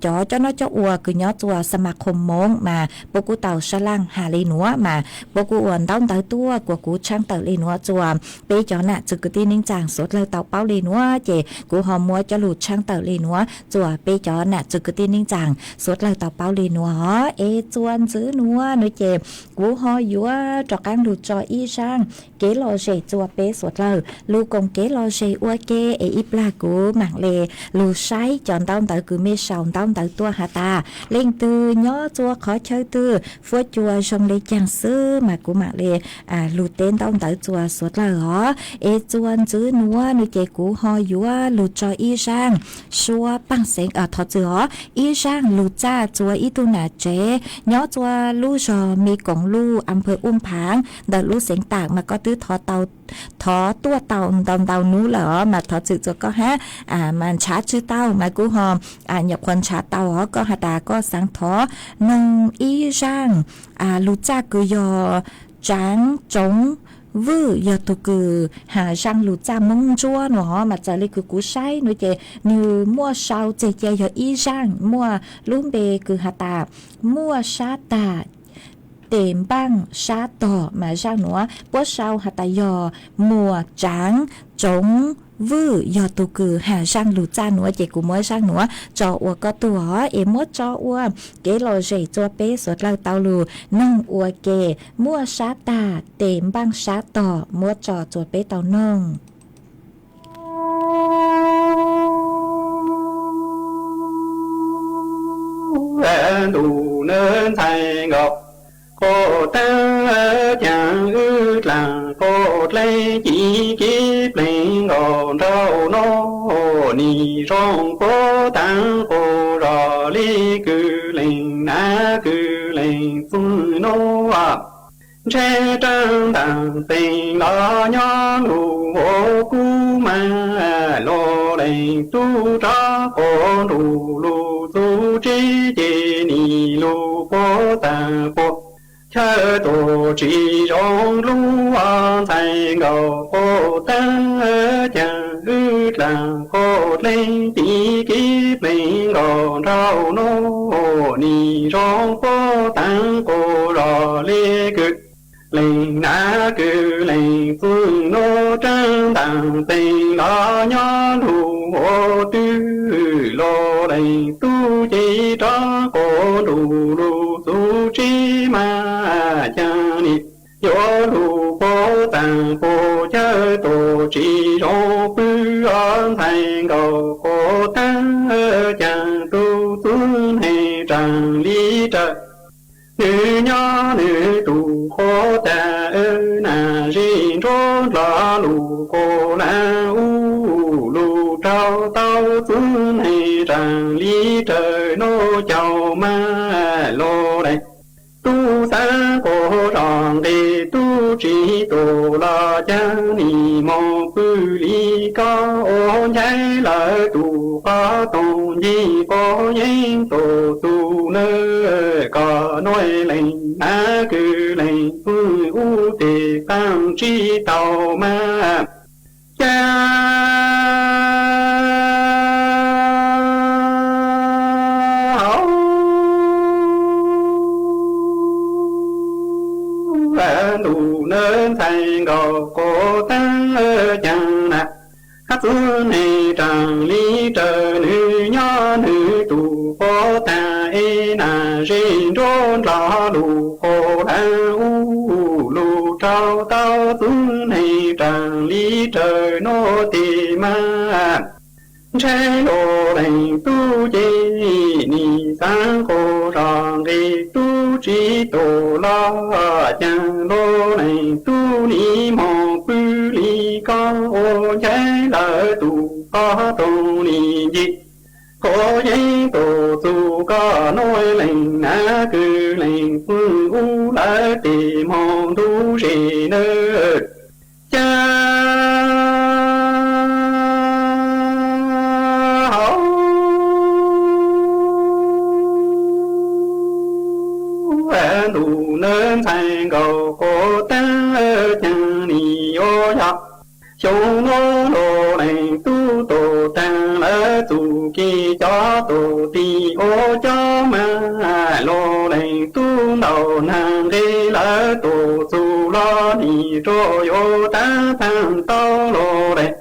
จ้อน้อยเจ้าอัวคือย่อจวนสมาคมมงมาปกูเต่าชะล่างหาเลนัวมาปกูอ่อนต้องเต่าตัวกว่ากูช่างเต่าเลนัวจัวเปจอน่ะจึกตีนิ่งจางสดเลยเต่าเป้าเลนัวเจกูหอมมัวจะหลุดช่างเต่าเลนัวจัวเปจอน่ะจึกตีนิ่งจางสดเลยเต่าเป้าเลนัวจวนซื้อนัวหนูเจกูหอยัวจอกางหลุดจออีช่างเกลอเจจัวเปสดเลยลูกงเกลอเจอัวเกอีปลากูหมักเลลูใช้จอนต้องเต่าคือเมชาวต้องเต่าตัวหาตาเล่งตือย่อจัวขอเชยตือฟัวจัวชงเลยจังซื้อมากูมาเลยลูเต้นต้องเต่าจัวสดเลยเหรอจวนซื้อนัวหนูเจกูหอยัวลูจออีช่างชัวปังเสียงทอจืออีช่างลูจ้าจัวอีตุนาเจย่อจัวลูจอมีกงลูอำเภออุ้มผางเดลูเสียงต่างมาก็ตื้อทอตัวเต่านู้เหรอมาทอจือจัวก็ฮะมันชาชื่อเต้ามากูหอหยับคนชาเต้าก็หาตาก็สังทอนังอีช่างลูจ้ากุยอจางจงวื้อยอตุกือหาช่างลูจ้ามงจัวหนอมาจะเลยคือกูใช้หนูเจนิวมั่วชาวเจเจยออีช่างมั่วลุ่มเบคือหาตามั่วชาตาเต็มบ้างชาต่อมาช่างหนัวปัวชาวหาตายอมัวจางจงวื้อยอตุกือหาช่างลูจ้าหนัวเจกูมัวช่างหนัวจออัวก็ตัวมัวจออัวเกลอเจจัวเป้สดเราเตาลูนั่งอัวเกมัวชาตาเต็มบ้างชาต่อมัวจอจัวเป้เตานั่งđủ nên thay ngọc cô ta chẳng ư là cô lấy chỉ kiếp lên ngọn rau nó ni rong cô tăng cô rò li cư lên na cư lên phương nó che trăng tàng tình đó nhó nụ ô cu ma lo lên tu ra cô nụ lu tu chi chi ni lu cô ta cô chớ tổ chỉ rong lu an thành ngầu cô tăng chẳng ư là cô lên tí kiếp lên ngọn rau nó ni rong cô tăng cô rò lê cực lên na cư lên phương nô trang tàng tình đó nhó đủ ô tư lô đầy tu chỉ cho cô đủ đủ tu chi mà cha ni yo đủ cô tàng cô chớ tổ chỉ cho tư an thành cầu cô tăng chàng tu tuân hay tràng lý trợ nữ nhó nữ tù khó ta na riêng trốn la lù cô la u lù trao tao tuân hay tràng lý trời nô chào ma lô đây tu sa cô tròn đi tu chỉ tổ la cha ni mò cư lý có ôn trái lại tu có tôn gì có những tổ tu nơ có nói lên á cư lên phương u tề tăng chi tàu ma cha đủ nên thành gò cô tăng chẳng nè hát phương này tràng lý trời nữ nhó nữ tù có ta na rên rôn la lù hồ đa u lù trao tao tư này tràng lý trời nô tì ma trái lô lành tu chế ni sáng cô ràng ghê tu trí tổ la chàng lô lành tu ni mò bư li cao ô trái lỡ tu có tô ni dị có giấy tổ tu có nói lành ná cư lành phương u lỡ tì mò tu rì nơ cha đủ nên thành cầu cô ta chẳng ni ô ya chúng nó lô này tu tổ tăng lỡ tu kỳ cho tổ ti ô cho mà lô này tu đầu nàng đi lỡ tổ tu lo đi rồi ô ta thằng to lô này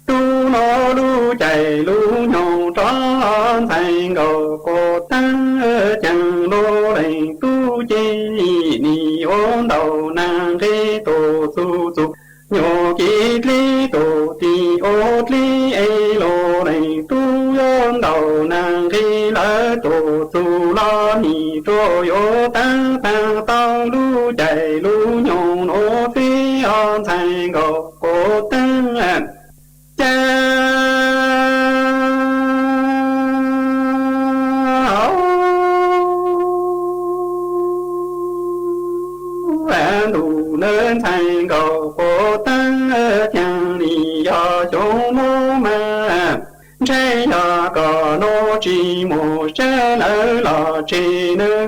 tu nó lu chạy lu nhau tròn thành cầu cô tăng chẳng lô này tu chi ni ôn đầu nàng đi tổ tu tu nhô kỹ lý tổ ti ô lý ê lô này tu ôn đầu nàng đi lỡ tổ tu lo ni trôi ô tăng tăng tao lu chạy lu nhau nô phi on thành cầu cô tăng cha đủ nên thành cầu cô tăng chẳng đi do chúng mô mà trái ya có nó chỉ một sẽ lỡ là chỉ nữa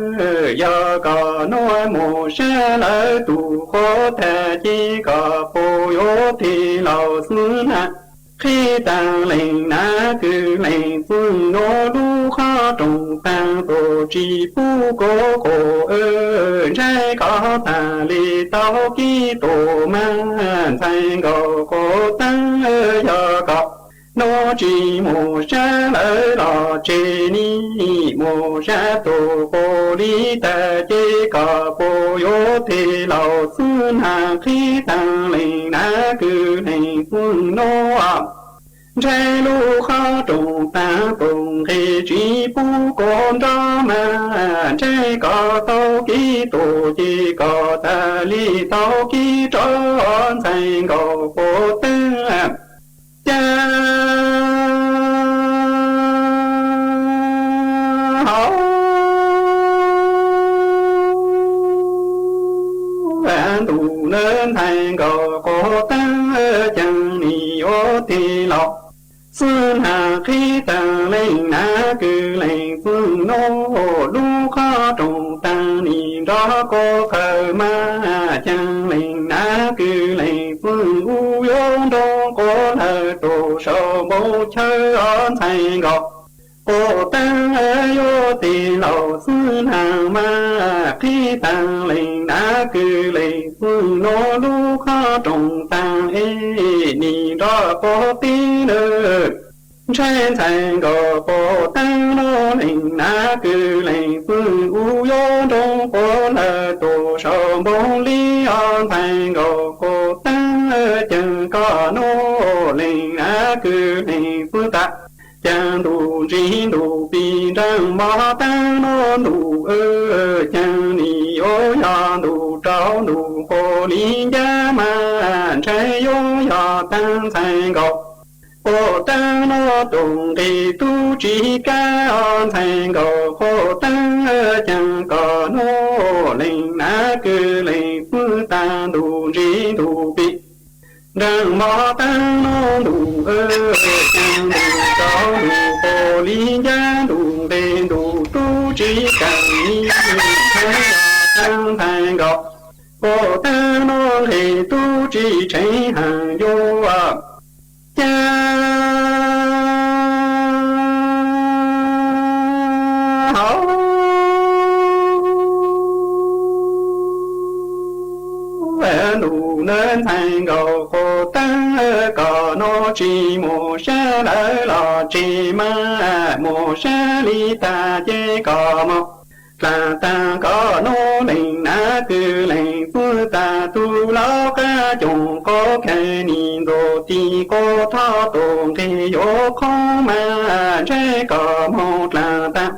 ya có nói một sẽ lỡ tu khó thể chỉ có phô yếu thì lâu xưa nè khi tăng lệnh ná cứ lệnh phương nó đu khó trùng tăng tổ trì phu cố cổ trái có thà lì tao ký tổ mang thành cầu cổ tăng ya có nó chỉ một sa lỡ lò chê ni một sa tổ cô lý ta chê cả cô yếu thì lầu xuân hà khi tăng lệnh ná cứ lệnh phương nó trái lu khó trùng ta cùng khi chỉ phu con đó mà trái có tao ký tổ chỉ có ta lý tao ký tròn thành cầu cô tăng cha hậu vạn đủ nên thành cầu cô tăng chẳng ni ô thì lọ xuân hà khi tăng lên ná cứ lên phương nô đu khó trùng tăng ni đó cô khờ ma chẳng lên ná cứ lên phương u yôn đô cô lờ tổ sầu bố chơi on thành gọc cô tăng yo tì lầu xuân hà ma khi tăng lên ná cứ lên phương nô đu khó trùng tăng ni đó cô tí nữa trên thành cầu cô tăng lô lệnh ná cứ lệnh phương u yô đông cô lờ tổ sầu bông lý on thành cầu cô tăng chẳng có nô lệnh ná cứ lệnh phương tạ chẳng đủ trí đủ bì răng mò tăng nô đủ chẳng ni ô ya đủ trao đủ cô lý giá mà trái ô ya tăng thành cầu cô tăng nó tùng kỳ tu trí ca on thành cầu cô tăng chẳng có nô lệnh ná cứ lệnh phương tăng đủ trí đủ bị răng mò tăng nó đủ chẳng đủ trao đủ cô lý giá đủ đền đủ tu trí càng ni tăng thành cầu cô tăng nó thì tu trí cháy hàng vô cha hậu vẹn đủ nên thành cầu cô tăng có nó chỉ một sa lỡ lò chỉ mà một sa li ta chê có một là ta có nô lệnh na cứ lệnh phương ta tu lao ca chồng có khe nhìn đồ ti có thọ tồn thì yo không mà chế có một là ta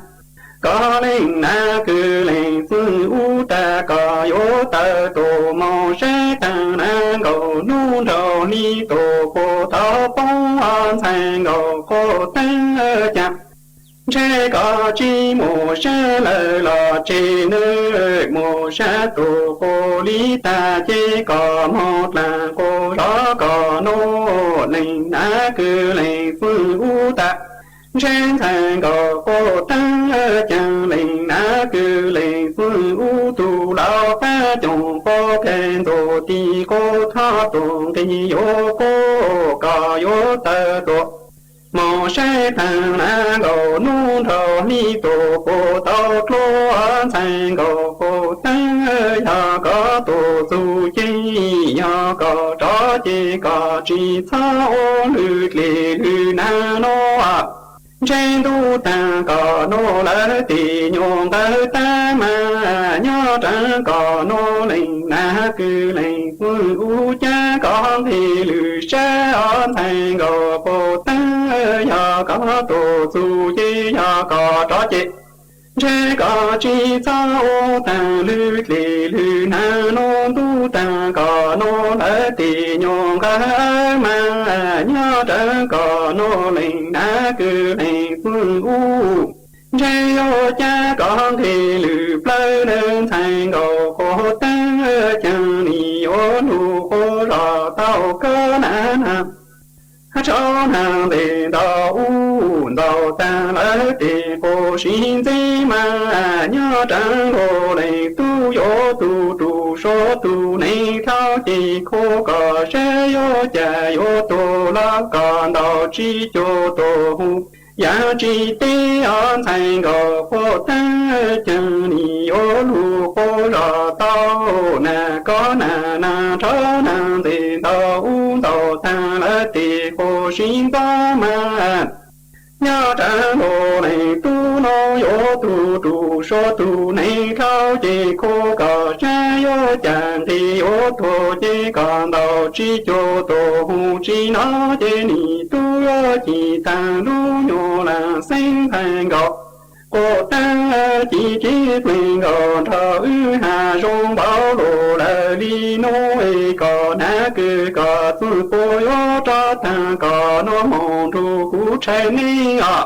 có lệnh na cứ lệnh phương u ta có yo ta tổ mong sẽ tăng na cầu nu đầu ni tổ cô thọ phong an thành cầu cô tăng chặt chế có chi mô sa lờ lò chế nơi mô sa tổ cô lý ta chế có một là cô đó có nô lệnh na cứ lệnh phương u ta trên thành có cô tăng chẳng lệnh na cứ lệnh phương u tu lao ca chồng có khen tổ ti cô tha tồn thì yo cô có yo tơ tổ mô sẽ thằng na gầu nu thầu ni tổ cô tao lô an thành gầu cô tăng ya có tổ tu chi ya có cho chi có chi sa ô lư lì lư na nô à trên tu ta có nô lỡ tì nhung tơ ta mà nhớ chẳng có nô lệnh na cứ lệnh phương u cha con thì lư sẽ an thành gầu cô tăng ya có tổ tu chi ya có cho chi chế có chi sao ta lư lì lư na nô tu ta có nô lỡ tì nhung ca mà nhớ chẳng có nô lệnh na cứ lệnh phương u chế ô cha con thì lư plơ đơn thành gầu cô tăng chẳng ni ô nu cô rò tao cơ na na cho nàng để đào đào ta lấy để cô xin gì mà nhớ trang đồ này tu yo tu tu số tu này thao chỉ cô có sẽ yo cha yo tu la còn đào chi cho tu giá trị tế an thành gò cô ta chẳng ni yo lu cô rò tao nà có nà cho nàng để đào đào ta lấy để cô xin ta mà nhớ trang đồ này tu nó yo tu tu số tu này thao chỉ cô có sẽ yo chẳng thì yo tu chỉ còn đào chi cho tu chỉ nó chỉ ni tu yo chỉ ta lu nhô là sinh thành gò cô ta chỉ quyền gò thở hà rong bảo đồ là đi nói có na cứ có tu cô yo cho ta có nó mong tu cú trái ni à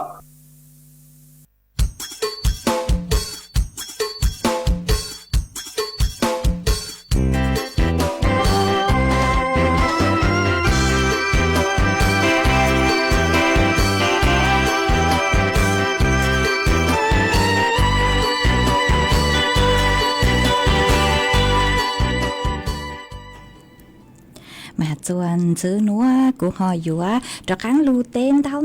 mà chuan chữ núa của họ dũa cho kháng lưu tên đau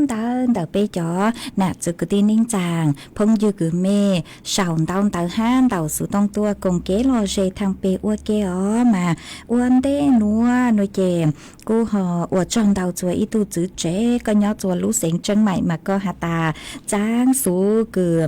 đau bê cho nạt chữ cứ tin ninh chàng phong dư cứ mê sầu đau han đau sự tông tua cùng kế lo dê thằng bê ua kế ó mà uan đê núa nuôi chè cô họ ua trong đau chùa ít tu chữ chế có nhớ chùa lũ xén chân mày mà có hà tà trang số cứ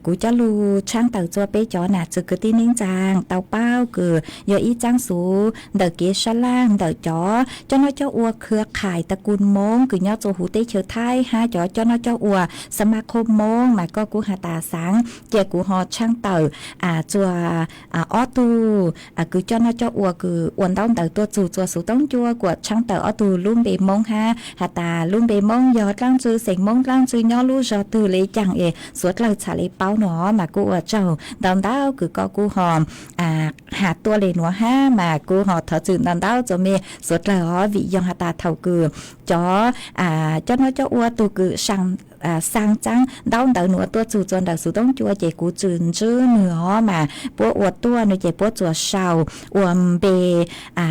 cú cha lu trang tàu chùa bê cho nạt chữ cứ tin ninh chàng tàu bao cứ giờ ít trang số đờ kế sa lang đờ cho nó cho uaเครือข่ายตระกูลมงคือย่อโจหูเตเชื้อไทยฮะcho nó cho ua สมาคมมงmàก็กูหาตาสังเจกูฮอช่างเต่าจัวออตูคือcho nó cho ua คืออ้วนต้องเต่าตัวจู่จัวสูต้องจัวกวดช่างเต่าออตูลุ่มเบมงฮะหาตาลุ่มเบมงยอดล่างจือเสงมงล่างจือย่อลู่จอตูเลยจังสวดเราฉาเลยเป้าหนอมากูเจ้าดำดาวคือก็กูหอมหาตัวเลยหนัวฮะมากูหอถอจืดดำดาวจะมีสวดเราvị dòng hạt tà thầu cừ cho nó cho ua tu cừ sang trắng đau đau nữa tua chủ chọn đau số đông chua chạy cú chừng chứ nữa mà bố ua tua nó chạy bố chùa sầu bề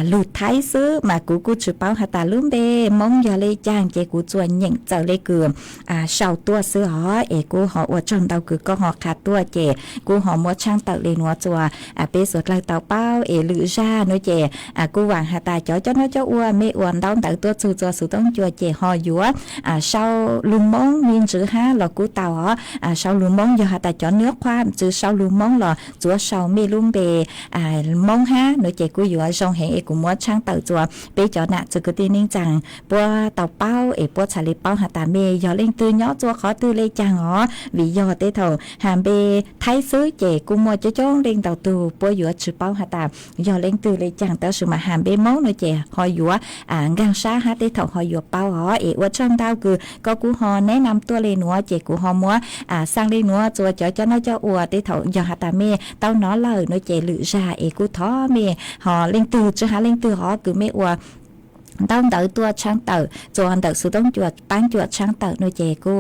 lụt thái xứ mà cú chụp bao hạt tà lúm bề mong giờ lê chàng chạy cú chùa nhận giờ lê cừ sầu tua xứ họ cú họ ua trong đau cừ có họ khát tua chạy cú họ mua trang tạo lê nữa chùa bê sốt lại tàu bao lự ra nó chạy cú vàng hạt tà cho nó cho ua mẹ uốn đau đau tua chủ chùa số đông chua chạy họ dúa sau lùng mong จื้อ5หลอกูเต่าชาวลูมงอย่าหาแต่จอเนื้อความจื้อชาวลูมงหลอจัวชาวมีลุงเบมงฮะหนูเจกูอยู่ชงเฮเอกูมัวช่างเต่าจัวไปจอน่ะจื้อกูตีนิ่งจังปัวเต่าเป้าปัวชาลีเป้าหาตาเมยอเล่งตื้อเนาะจัวขอตื้อเลยจังวิยอเตเถาหามเบไทยซื้อเจกูมัวจะจ้องเล่งเต่าตูปัวอยู่ชื่อเป้าหาตายอเล่งตื้อเลยจังเต่าสือมาหามเบมงหนูเจหอยอยู่กังซาฮะเตเถาหอยอยู่เป้าว่าช่างเต่าคือก็กูหอแนะนำตัวเลยหนัวเจกูหอมัวสร้างเลยหนัวจัวเจ้าน้อยเจ้าอัวเตเถายอหาตาเมเต้าน้อเลยหนูเจหรือจากูท้อเมหอเล่งตื้อจะหาเล่งตื้อคือไม่อัวต้องเต๋อตัวช่างเต๋อจวนเต๋อสุต้องจวดปั้นจวดช่างเต๋อโนเจกู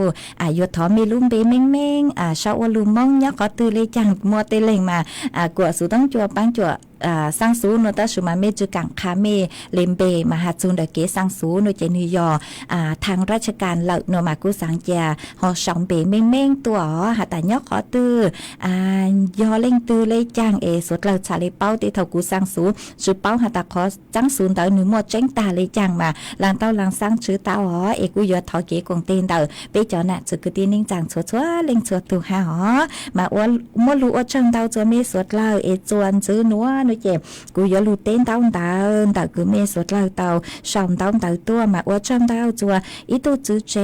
หยุดถอมีลุงเบเม้งเม้งชาวลุงมองยักษ์ก็ตื่นเลยจังมัวเตเล่งมากวดสุต้องจวดปั้นจวดสร้างสูนตสุมาเมจุกังคาเมเลมเบมหาจูนเดเกสร้างสูนเจนิยอทางราชการเหล่าโนมากุสังเจียหอสองเบเม้งเม้งตัวหาแต่ยอกขอตื้อยอเล่งตื้อเลยจังสุดเราชาเลเป้าที่เท่ากูสร้างสูชื่อเป้าหาแต่ขอจังสูนเต๋อหนูหมดเจ้งตาเลยจังมาลางเต้าลางสร้างชื่อเต้ากูยอถอเกกงเตนเต๋อไปจอน่ะจุกตีนิ่งจังชัวเล่งชัวตัวหามาอ้วนมดลูอ้วนเชิงเต้าจัวเมสวดเล่าจวนซื้อนัวเจ็บกูยอลูเต้นเต้าแต่คือเมสดเล่าเต้าสองเต้าตัวมาว่าช่างเต้าจัวอีตัวจื้อเจ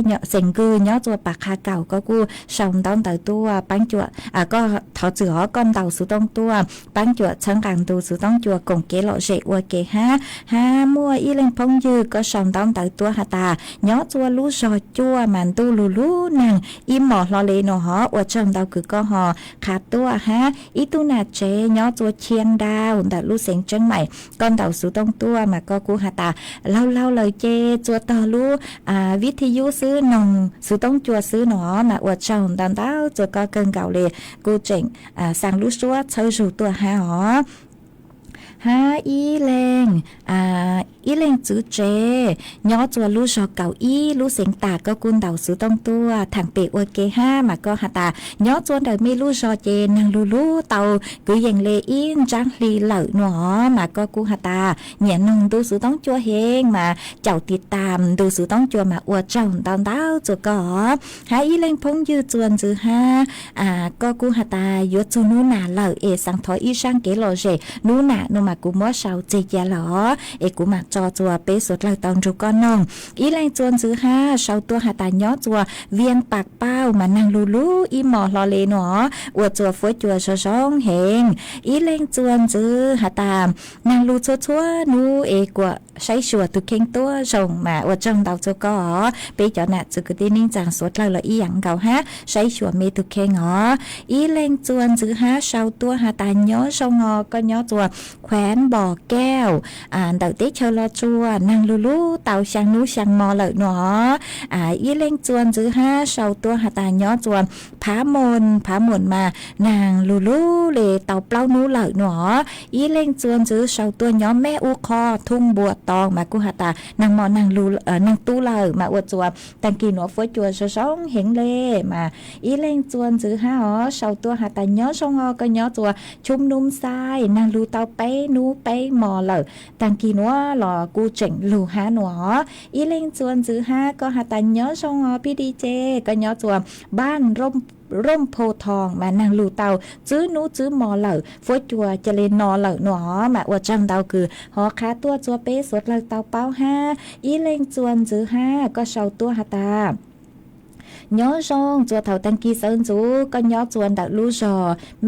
เนาะเสียงกือเนาะจัวปากคาเก่าก็กูสองเต้าตัวปังจัวก็ถอดจื้อก้อนเต้าสุต้องตัวปังจัวช่างกลางตัวสุต้องจัวกงเกลเจอวเกฮามัวอีเล่งพงยืก็สองเต้าตัวหาตาเนาะจัวลูจอจัวมันตัวลูนางอีหมอลอเลนหอว่าช่างเต้าคือก็หอขาตัวอีตัวน่ะเจเนาะจัวเชียงดแต่ลูกเสียงจังใหม่ก้อนเต่าสูต้องตัวมาก็กูหาตาเล่าเลยเจจัวต่อลูวิทยุซื้อนงสูต้องจัวซื้อหนอมาอวดช่องตอนเต้าจัวก็เกินเก่าเลยกูเจ๋งสั่งลูกชัวเชิญสู่ตัวหาหออีเลงอีเลงจื้อเจย้อจัวลูกชอเก่าอีลูกเสียงตาก็กุนเต่าซื้อต้องตัวทางเปอวเกมาก็หาตาย้อจวนเดไม่ลูกชอเจนางลูเต่ากูยังเลอินจังลีเหล่าหนอมาก็กูหาตาเนี่ยนงดูซื้อต้องจัวเฮงมาเจ้าติดตามดูซื้อต้องจัวมาอวดเจ้าตอนเต้าจัวก็อีเลงพงยืดจวนจื้อก็กูหาตายศจูนูหนาเหล่าสังทออีช่างเกลเจนูหนานูมากูมัวชาวเจียหรอกูมาจอจัวเปสุดเหล่าตองจุก้อนน้องอีแรงจวนซื้อชาวตัวหาตาย้อจัวเวียงปากเป้ามานั่งลูอีหมอลอเลหนออวดจัวฝวยจัวช่องเฮงอีแรงจวนซื้อหาตามนั่งลูชัวนูกว่าใช้ชัวตุเข่งตัวส่งมาอวดจังเตาจัวก็ไปจอน่ะจุกตีนิ่งจังสุดเหล่าละอีหยังเก่าใช้ชัวเมตุเข่งอีแรงจวนซื้อชาวตัวหาตาย้อช่องก็ย้อจัวแขวนบ่อแก้วเต่าเตเชลจัวนางลูเต่าช่างนู้ช่างมอเลยหนออีเล่งจวนจื้อชาวตัวหาตาย้อจวนผามนมานางลูเลยเต่าเปล่านู้เลยหนออีเล่งจวนจื้อชาวตัวย้อแม่อูคอทุ่งบัวตองมากุหาตานางมอนางลูนางตู้เลยมาอวดจวนตังกีหนอฝวยจวนช่องเห็นเลยมาอีเล่งจวนจื้อชาวตัวหาตาย้อช่องก็ย้อจัวชุมนุมทรายนางลูเต่าไปนูไปมอเลยตังกีนัวหล่อกูเจ๋งลูหาหนออีเล่งจวนจื้อก็หาตาย้อช่องพี่ดีเจก็ย้อจัวบ้านร่มโพทองมานางลูเตาจื้อนู้จื้อมอเหล่าฝวยจัวจะเลนนอเหล่าหนอมาอวดจังเตาคือหอคาตัวจัวเป้สดเหล่าเตาเป้าอีเล่งจวนจื้อก็เชาตัวหาตาย้อซองจัวเถาตังกีเซินจูก็ย้อจวนดักลูจอ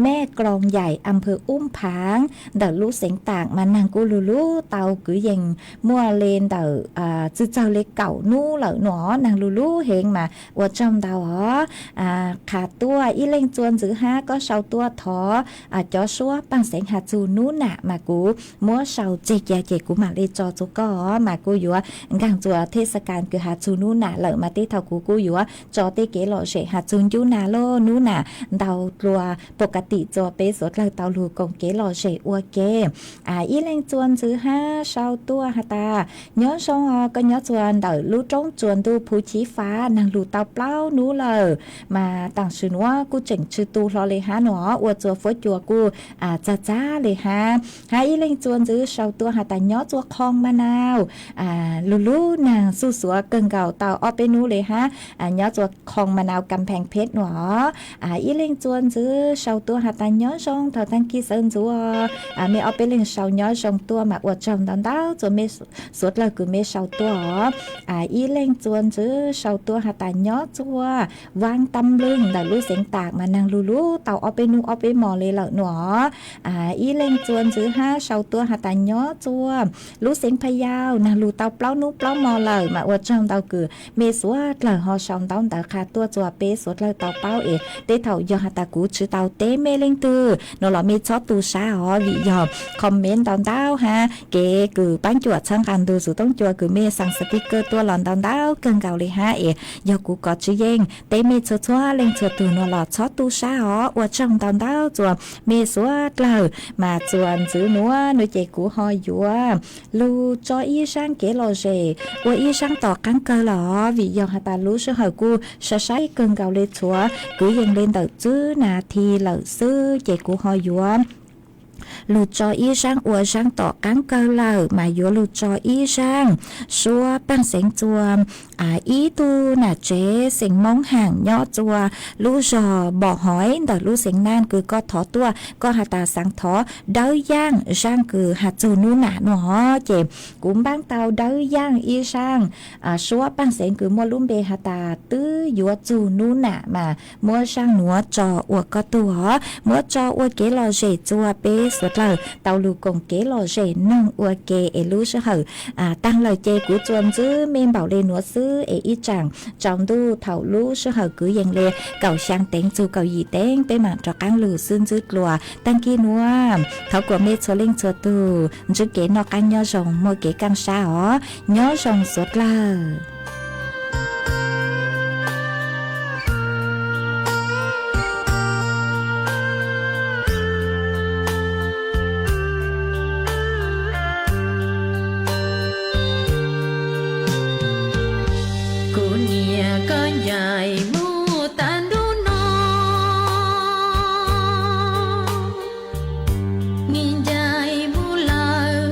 แม่กลองใหญ่อำเภออุ้มผางดักลูเสียงต่างมานางกูลูเตากือยังมัวเลนดักจื้อเจ้าเล็กเก่านู้เหล่าหนอนางลูเฮงมาอวดจอมเตาขาตัวอีเล่งจวนจื้อก็เชาตัวถอจอชัวปังเสียงหาจูนู้น่ะมากูมัวเชาเจกยาเจกูมาเลจอจูก็มากูอยู่กังจัวเทศกาลคือหาจูนู้น่ะเหล่ามาเตเท่ากูอยู่จอเตเกลเฉหาจุนยูนาโลนูน่ะเตาตัวปกติจัวเปสดเราเตาลูกงเกลเฉอวเกอีแรงจวนจื้อชาวตัวหาตาย้อนซองก็ย้อนจวนเตาลูจงจวนดูผู้ชี้ฟ้านางลูเตาเปล่านูเลยมาต่างชื่อว่ากูเจ๋งชื่อตูรอเลยหนออวดจัวฝวยจัวกูจ้าเลยอีแรงจวนจื้อชาวตัวหาตาย้อนจัวคองมะนาวลูนางสู้สัวเกิงเก่าเตาออเปนูเลยย้อนจัว คลองมะนาวกำแพงเพชรหนออีเล่งจวนซื้อเสาตัวหาตาย้อชงเท่าทั้งกี่เซินจัวไม่เอาไปเล่งเสาย้อชงตัวมาอวดจำตอนดาวจนไม่สวดเลยคือไม่เสาตัวอีเล่งจวนซื้อเสาตัวหาตาย้อจัววางตำลึงแต่รู้เสียงตากมานางลูเต่าเอาไปนูเอาไปหมอเลยเหล่าหนออีเล่งจวนซื้อห้าเสาตัวหาตาย้อจัวรู้เสียงพยาวนางลูเต่าเปล่านูเปล่ามอเลยมาอวดจำเต่าคือเมสวดเลยหอชองเต่าแต่ขาตัวจัวเปสวดเลยเต่าเป้าเตเท่ายอหาตากูชื่อเต่าเตเมเล่งตือนอหล่อเมชอตูชาอ๋อวิยอมคอมเมนต์ตอนดาวฮะเก๋คือปั้นจวดช่างกันดูสุดต้องจวดคือเมสั่งสติกเกอร์ตัวหลอนตอนดาวเกินเก่าเลยฮะยอกูกอดชื่อเย่งเตเมชัวชัวเล่งชัวตูนอหล่อชอตูชาอ๋ออวดช่างตอนดาวจวดเมสวดเลยมาจวนซื้อนัวหนูเจกูหอยยัวลูจออีช่างเก๋โลเจอวอีช่างต่อกันเกอหล่อวิยอหาตารู้ชื่อหอยกูใช้เกินเก่าเลยชัวcứ dừng lên tờ chữ nà thì lỡ sư chạy của họ dùa lụt cho y sang ua sang tỏ cán cơ lờ mà dùa lụt cho y sang xua bằng sáng chùa ý tu nà chế sáng mong hàng nhỏ chùa lũ giò bỏ hỏi đỡ lũ sáng nan cứ có thó tua có hạt tà sáng thó đỡ giang sang cứ hạt chù nu nà nó chè cũng bán tàu đỡ giang y sang xua bằng sáng cứ mua lũm bề hạt tà tứ dùa chù nu nà mà mua sang núa trò ua có tua mua cho ua kế lò rể chùa bê suốt lời tàu lù cùng kế lò rể nâng ua kế lũ sư hở tăng lời chê của chuồn chứ men bảo lên núa sư ý chẳng trong tu thầu lũ sư hở cứ dành lê cầu sang tiếng chu cầu gì tiếng tới mạng cho căng lù xương dứt lùa tăng kia núa thầu của mê cho linh cho tu chứ kế nó căng nhớ rồng môi kế căng xa ó nhớ rồng suốt lời Hãy subscribe cho kênh Ghiền Mì Gõ để không bỏ lỡ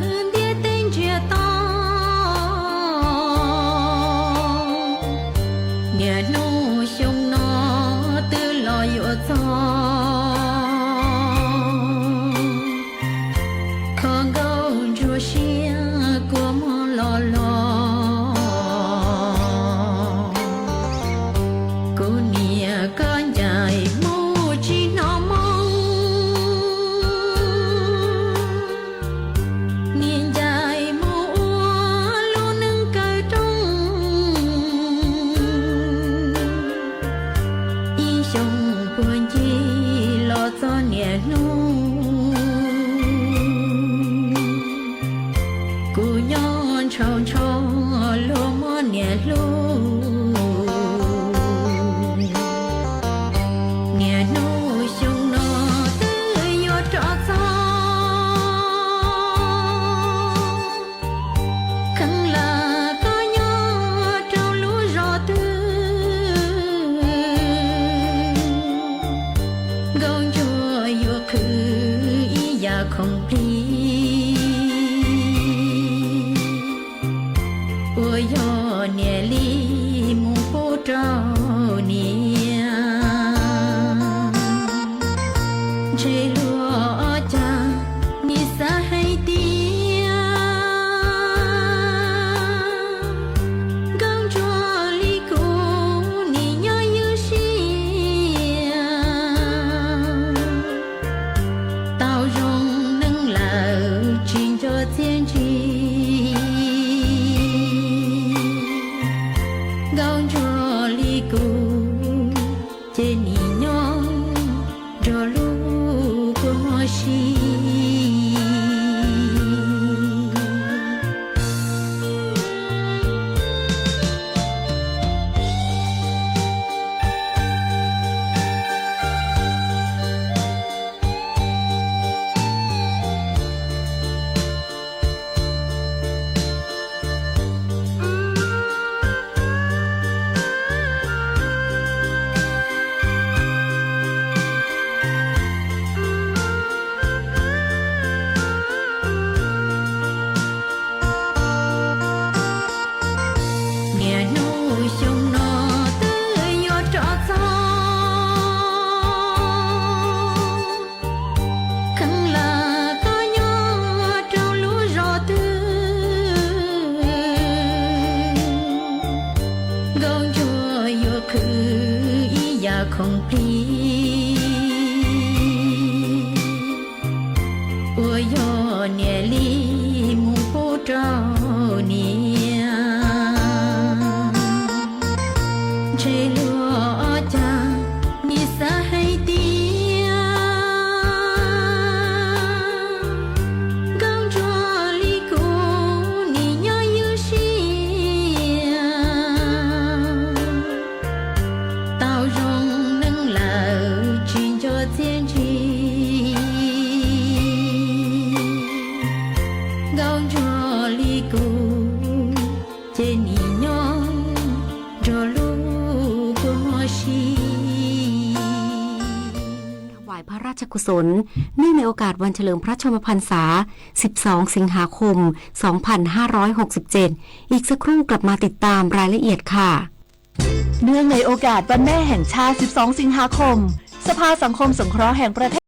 พลี我有年里母不着你这落家你撒海地刚着里古你要有心到容能老君就坚持高着里古这你娘着路过西ถวายพระราชกุศลเนื่องในโอกาสวันเฉลิมพระชนมพรรษา 12 สิงหาคม 2567 อีกสักครู่กลับมาติดตามรายละเอียดค่ะ เนื่องในโอกาสวันแม่แห่งชาติ 12 สิงหาคม สภาสังคมสงเคราะห์แห่งประเทศ